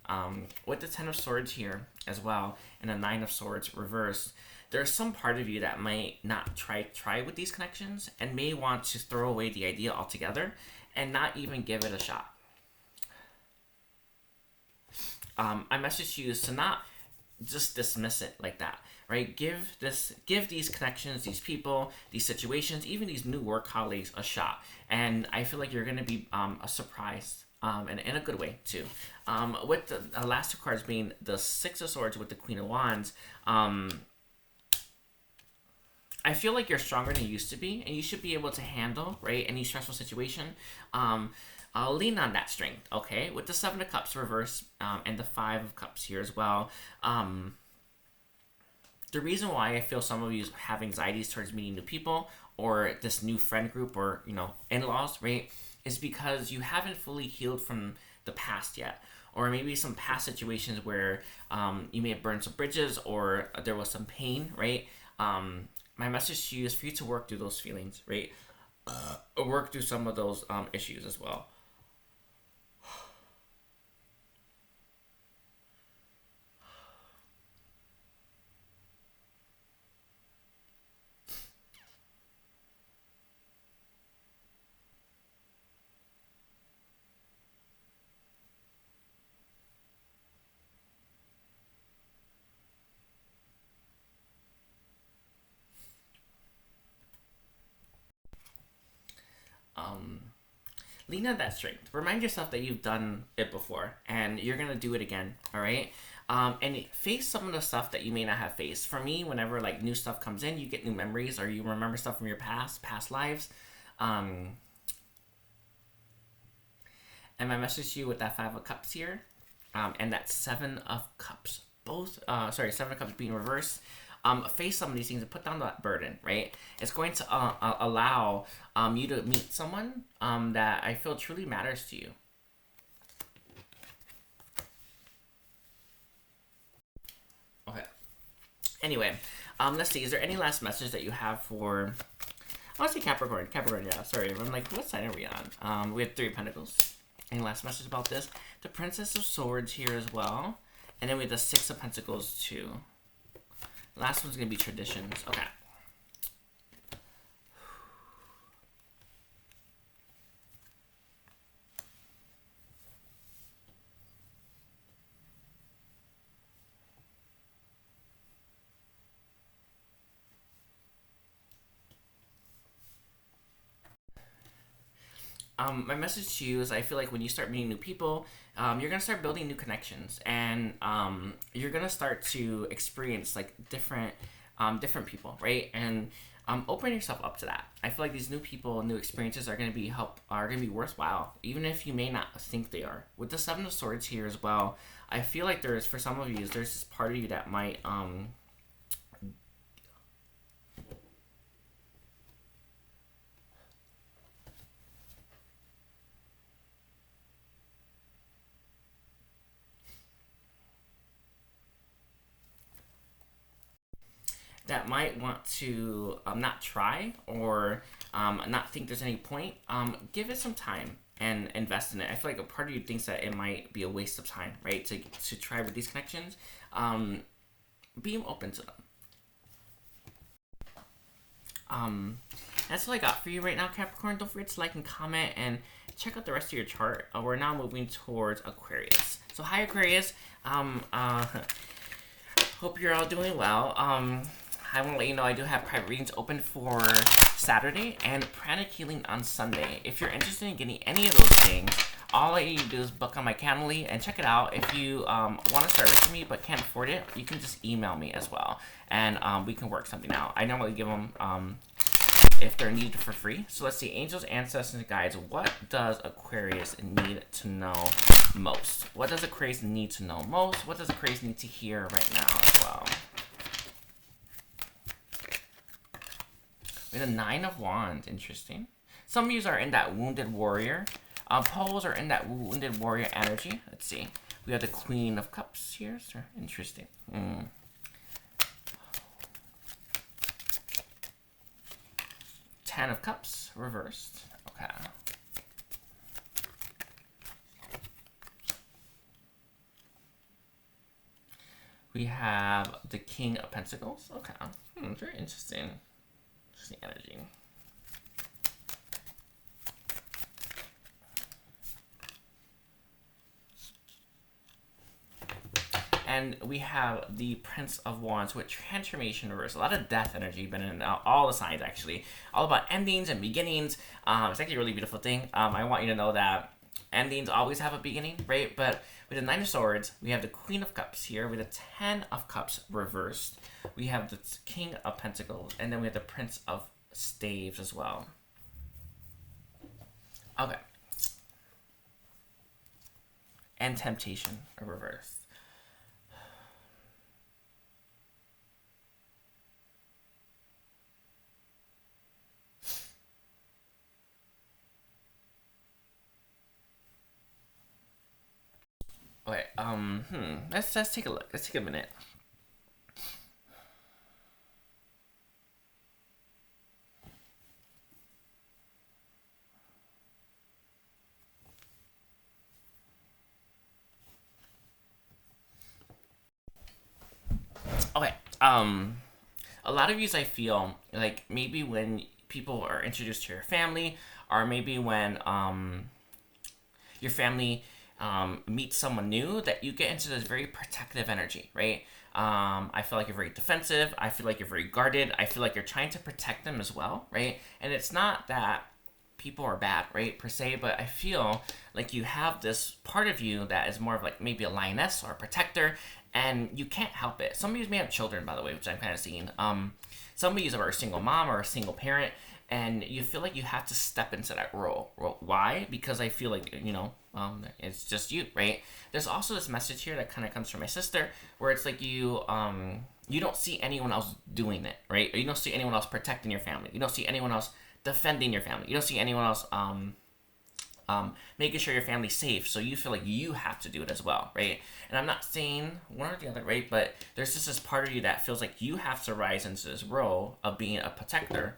With the Ten of Swords here as well, and the Nine of Swords reversed, there's some part of you that might not try with these connections and may want to throw away the idea altogether and not even give it a shot. My message to you is to not just dismiss it like that, right? Give these connections, these people, these situations, even these new work colleagues a shot. And I feel like you're going to be surprised. And in a good way too. With the last two cards being the Six of Swords with the Queen of Wands, I feel like you're stronger than you used to be, and you should be able to handle, right, any stressful situation. I'll lean on that strength, okay? With the Seven of Cups reverse and the Five of Cups here as well. The reason why I feel some of you have anxieties towards meeting new people or this new friend group or, in-laws, right, is because you haven't fully healed from the past yet. Or maybe some past situations where you may have burned some bridges or there was some pain, right? My message to you is for you to work through those feelings, right? Work through some of those issues as well. Lean on that strength. Remind yourself that you've done it before and you're going to do it again, all right? And face some of the stuff that you may not have faced. For me, whenever like new stuff comes in, you get new memories or you remember stuff from your past lives. And my message to you with that Five of Cups here and that Seven of Cups, Seven of Cups being reversed, face some of these things and put down that burden, right? It's going to allow you to meet someone that I feel truly matters to you. Okay. Anyway, let's see. Is there any last message that you have for... I want to say Capricorn. Capricorn, yeah. Sorry. I'm like, what sign are we on? We have Three of Pentacles. Any last message about this? The Princess of Swords here as well. And then we have the Six of Pentacles too. Last one's going to be traditions. Okay. My message to you is I feel like when you start meeting new people, you're going to start building new connections, and you're going to start to experience like different people, right? And open yourself up to that. I feel like these new people, new experiences are going to be worthwhile, even if you may not think they are. With the Seven of Swords here as well, I feel like for some of you, there's this part of you that might want to not try or not think there's any point. Give it some time and invest in it. I feel like a part of you thinks that it might be a waste of time, right? To try with these connections. Be open to them. That's all I got for you right now, Capricorn. Don't forget to like and comment and check out the rest of your chart. We're now moving towards Aquarius. So hi, Aquarius. Hope you're all doing well. I want to let you know I do have private readings open for Saturday and Pranic healing on Sunday. If you're interested in getting any of those things, all I need to do is book on my Calendly and check it out. If you want to service with me but can't afford it, you can just email me as well, and we can work something out. I normally give them if they're needed for free. So let's see, angels, ancestors, and guides. What does Aquarius need to know most? What does Aquarius need to know most? What does Aquarius need to hear right now as well? We have the Nine of Wands. Interesting. Some of you are in that wounded warrior. Poles are in that wounded warrior energy. Let's see. We have the Queen of Cups here. So interesting. Ten of Cups reversed. Okay. We have the King of Pentacles. Okay. Very interesting. Interesting energy. And we have the Prince of Wands with transformation reverse. A lot of death energy been in all the signs, actually. All about endings and beginnings. It's actually a really beautiful thing. I want you to know that endings always have a beginning, right? But with the Nine of Swords, we have the Queen of Cups here. With the Ten of Cups reversed. We have the King of Pentacles. And then we have the Prince of Staves as well. Okay. And Temptation reversed. Okay, let's take a look. Let's take a minute. Okay, a lot of yous I feel like maybe when people are introduced to your family, or maybe when your family meet someone new, that you get into this very protective energy, right? I feel like you're very defensive. I feel like you're very guarded. I feel like you're trying to protect them as well, right? And it's not that people are bad, right, per se, but I feel like you have this part of you that is more of like maybe a lioness or a protector, and you can't help it. Some of you may have children, by the way, which I'm kind of seeing. Some of you are a single mom or a single parent, and you feel like you have to step into that role. Why? Because I feel like, it's just you, right? There's also this message here that kind of comes from my sister, where it's like you don't see anyone else doing it, right? Or you don't see anyone else protecting your family. You don't see anyone else defending your family. You don't see anyone else making sure your family's safe, so you feel like you have to do it as well, right? And I'm not saying one or the other, right? But there's just this part of you that feels like you have to rise into this role of being a protector.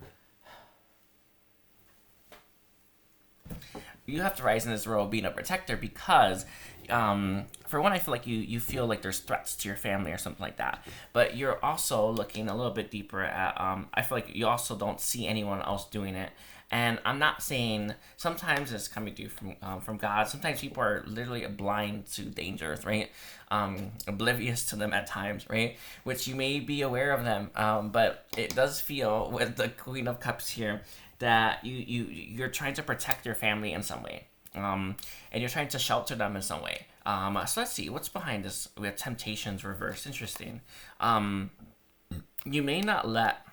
You have to rise in this role of being a protector because, for one, I feel like you feel like there's threats to your family or something like that. But you're also looking a little bit deeper at, I feel like you also don't see anyone else doing it. And I'm not saying sometimes it's coming to you from God. Sometimes people are literally blind to dangers, right? Oblivious to them at times, right? Which you may be aware of them. But it does feel with the Queen of Cups here that you're trying to protect your family in some way. And you're trying to shelter them in some way. So let's see, what's behind this? We have Temptations reversed. Interesting. You may not let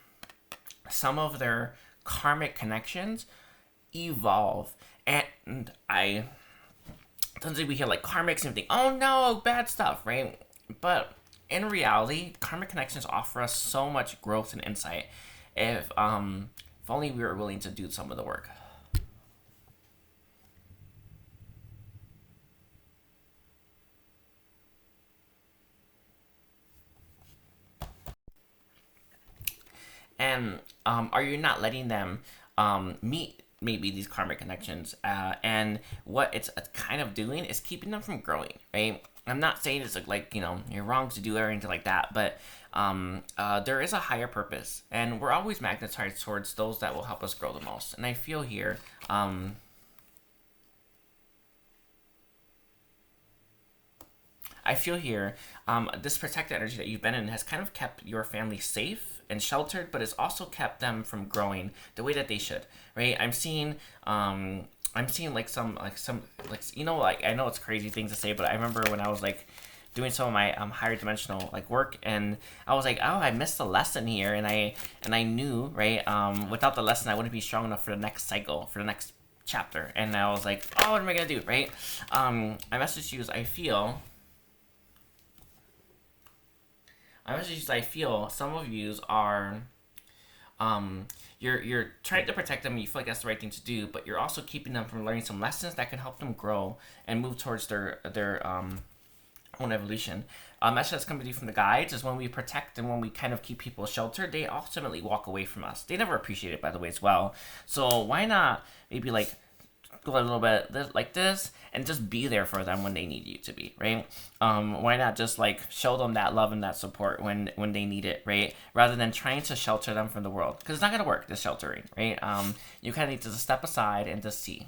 some of their karmic connections evolve. And sometimes we hear like karmics and think, oh no, bad stuff, right? But in reality, karmic connections offer us so much growth and insight if only we were willing to do some of the work. And are you not letting them meet maybe these karmic connections? And what it's kind of doing is keeping them from growing, right? I'm not saying it's like you're wrong to do anything like that, but there is a higher purpose, and we're always magnetized towards those that will help us grow the most. And I feel here, this protected energy that you've been in has kind of kept your family safe and sheltered, but it's also kept them from growing the way that they should, right? I'm seeing like some I know it's crazy things to say, but I remember when I was like doing some of my higher dimensional like work, and I was like, oh, I missed a lesson here, and I knew, right, without the lesson I wouldn't be strong enough for the next cycle, for the next chapter. And I was like, oh, what am I gonna do, right? I messaged you as I feel some of yous are you're trying to protect them. And you feel like that's the right thing to do, but you're also keeping them from learning some lessons that can help them grow and move towards their own evolution. Message that's coming to you from the guides is when we protect and when we kind of keep people sheltered, they ultimately walk away from us. They never appreciate it, by the way, as well. So why not maybe like go a little bit like this and just be there for them when they need you to be, right? Why not just like show them that love and that support when they need it, right? Rather than trying to shelter them from the world, because it's not gonna work, this sheltering, right? You kind of need to just step aside and just see.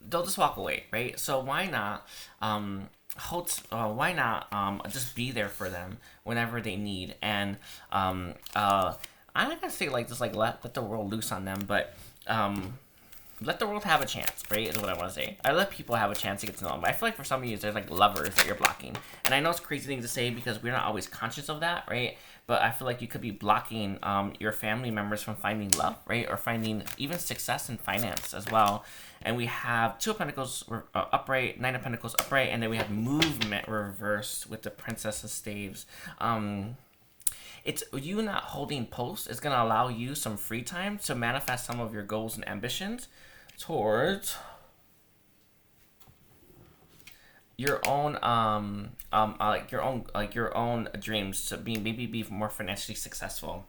They'll just walk away, right? So why not just be there for them whenever they need? And I'm not gonna say like just like let the world loose on them, but let the world have a chance, right? Is what I want to say. I let people have a chance to get to know them. I feel like for some of you, there's like lovers that you're blocking, and I know it's a crazy thing to say because we're not always conscious of that, right? But I feel like you could be blocking your family members from finding love, right? Or finding even success in finance as well. And we have Two of Pentacles upright, Nine of Pentacles upright, and then we have movement reversed with the Princess of Staves. It's you not holding posts is going to allow you some free time to manifest some of your goals and ambitions towards your own your own dreams to be more financially successful.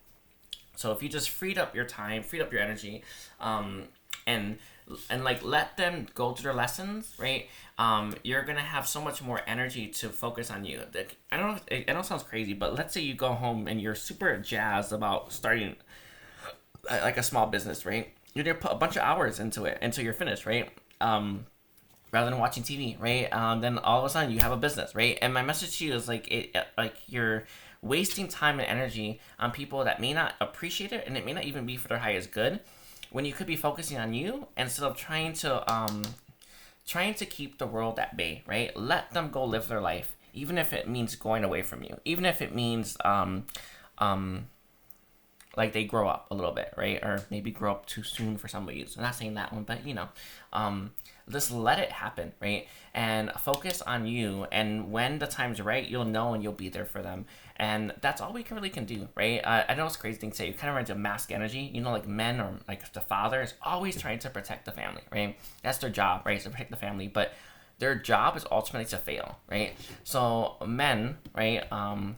So if you just freed up your time, freed up your energy, and like let them go through their lessons, right? You're gonna have so much more energy to focus on you. I don't know. I know it sounds crazy, but let's say you go home and you're super jazzed about starting like a small business, right? You're gonna put a bunch of hours into it until you're finished, right? Rather than watching TV, right? Then all of a sudden you have a business, right? And my message to you is like you're wasting time and energy on people that may not appreciate it, and it may not even be for their highest good, when you could be focusing on you instead of trying to keep the world at bay, right? Let them go live their life, even if it means going away from you, even if it means like they grow up a little bit, right? Or maybe grow up too soon for some of you. So I'm not saying that one, but just let it happen, right? And focus on you. And when the time's right, you'll know and you'll be there for them. And that's all we really can do, right? I know it's a crazy thing to say. You kind of run into mask energy. You know, like men or like the father is always trying to protect the family, right? That's their job, right? Is to protect the family. But their job is ultimately to fail, right? So men, right,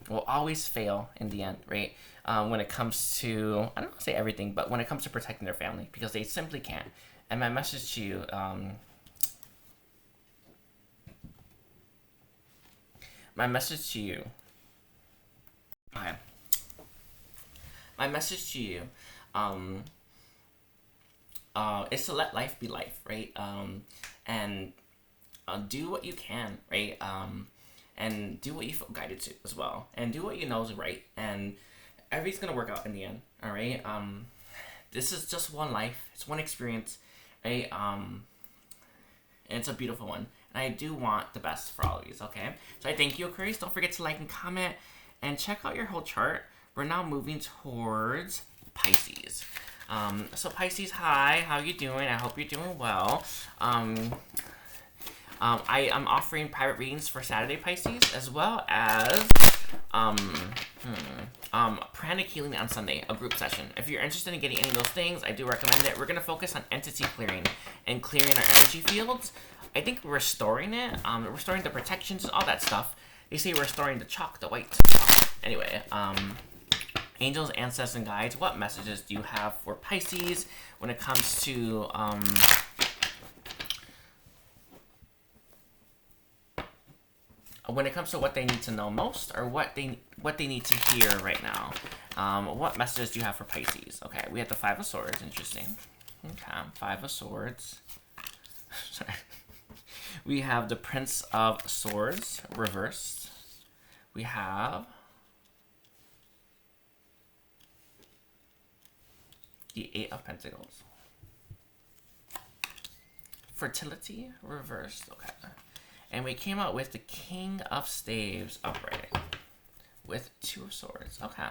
will always fail in the end, right? When it comes to, I don't want to say everything, but when it comes to protecting their family, because they simply can't. And my message to you, okay. My message to you, is to let life be life, right? And do what you can, right? And do what you feel guided to as well, and do what you know is right, and everything's gonna work out in the end. All right. This is just one life. It's one experience, right? And it's a beautiful one. And I do want the best for all of you. Okay. So I thank you, Aquarius. Don't forget to like and comment, and check out your whole chart. We're now moving towards Pisces. So Pisces, hi. How you doing? I hope you're doing well. I am offering private readings for Saturday, Pisces, as well as Pranic healing on Sunday, a group session. If you're interested in getting any of those things, I do recommend it. We're going to focus on entity clearing and clearing our energy fields. I think restoring it, restoring the protections, all that stuff. They say restoring the chalk, the white chalk. Anyway, angels, ancestors, and guides, what messages do you have for Pisces when it comes to what they need to know most, or what they need to hear right now? What messages do you have for Pisces? Okay, we have the Five of Swords. Interesting. Okay, Five of Swords. Sorry. We have the Prince of Swords reversed. We have the Eight of Pentacles. Fertility reversed. Okay. And we came out with the King of Staves upright with Two of Swords. Okay.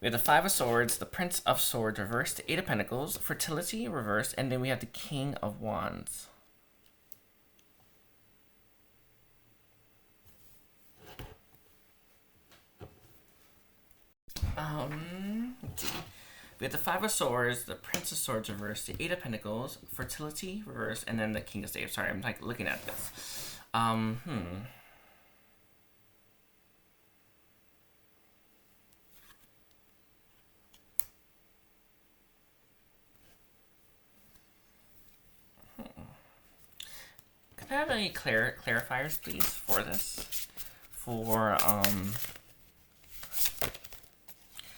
We have the Five of Swords, the Prince of Swords reversed, the Eight of Pentacles, Fertility reversed, and then we have the King of Wands. Let's see. We have the Five of Swords, the Prince of Swords reversed, the Eight of Pentacles, Fertility reversed, and then the King of Staves. Sorry, I'm like looking at this. Can I have any clarifiers, please, for this? For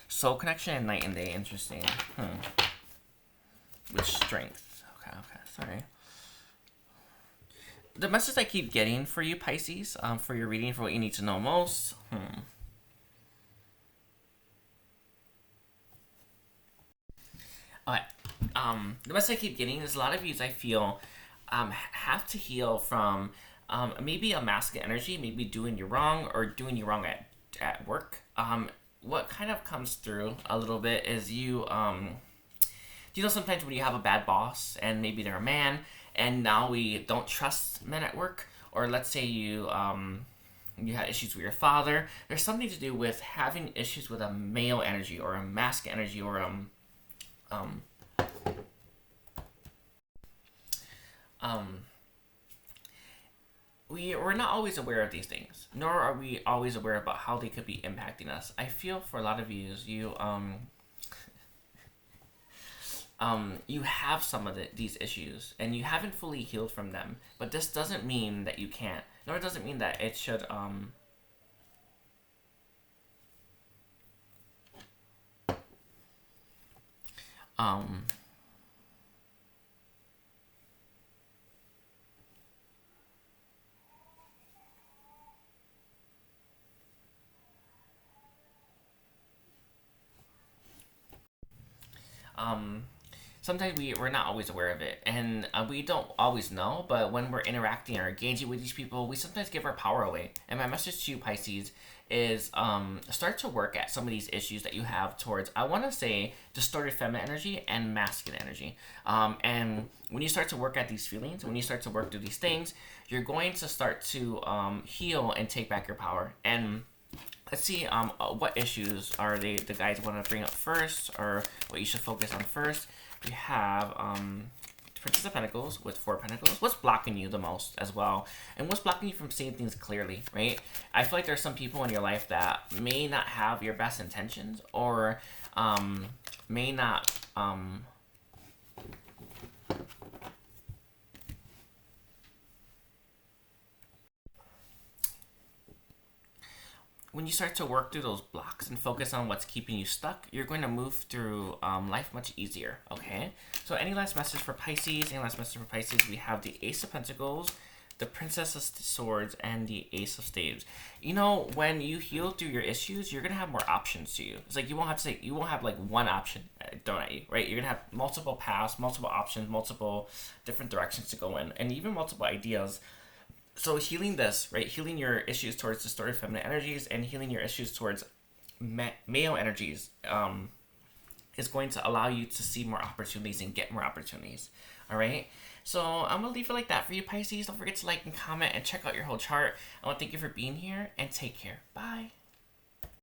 Soul Connection and Night and Day. Interesting. With Strength. Okay, sorry. The message I keep getting for you, Pisces, for your reading, for what you need to know most. Alright. The message I keep getting is a lot of you, I feel, have to heal from maybe a masculine energy, maybe doing you wrong or doing you wrong at work. What kind of comes through a little bit is you know, sometimes when you have a bad boss and maybe they're a man and now we don't trust men at work, or let's say you had issues with your father, there's something to do with having issues with a male energy or a masculine energy or we're not always aware of these things, nor are we always aware about how they could be impacting us. I feel for a lot of you, you have some of these issues, and you haven't fully healed from them. But this doesn't mean that you can't, nor does it mean that it should sometimes we're not always aware of it, and we don't always know, but when we're interacting or engaging with these people, we sometimes give our power away. And my message to you, Pisces, is start to work at some of these issues that you have towards, I want to say, distorted feminine energy and masculine energy. And when you start to work at these feelings, when you start to work through these things, you're going to start to heal and take back your power. And let's see what issues are the guys want to bring up first, or what you should focus on first. We have Princess of Pentacles with Four of Pentacles. What's blocking you the most as well? And what's blocking you from seeing things clearly, right? I feel like there's some people in your life that may not have your best intentions, or may not when you start to work through those blocks and focus on what's keeping you stuck, you're going to move through life much easier, okay? So any last message for Pisces? Any last message for Pisces? We have the Ace of Pentacles, the Princess of Swords, and the Ace of Staves. You know, when you heal through your issues, you're going to have more options to you. It's like you won't have like one option thrown at you, right? You're going to have multiple paths, multiple options, multiple different directions to go in, and even multiple ideas. So healing this, right? Healing your issues towards distorted feminine energies and healing your issues towards male energies is going to allow you to see more opportunities and get more opportunities. All right? So I'm going to leave it like that for you, Pisces. Don't forget to like and comment and check out your whole chart. I want to thank you for being here, and take care. Bye.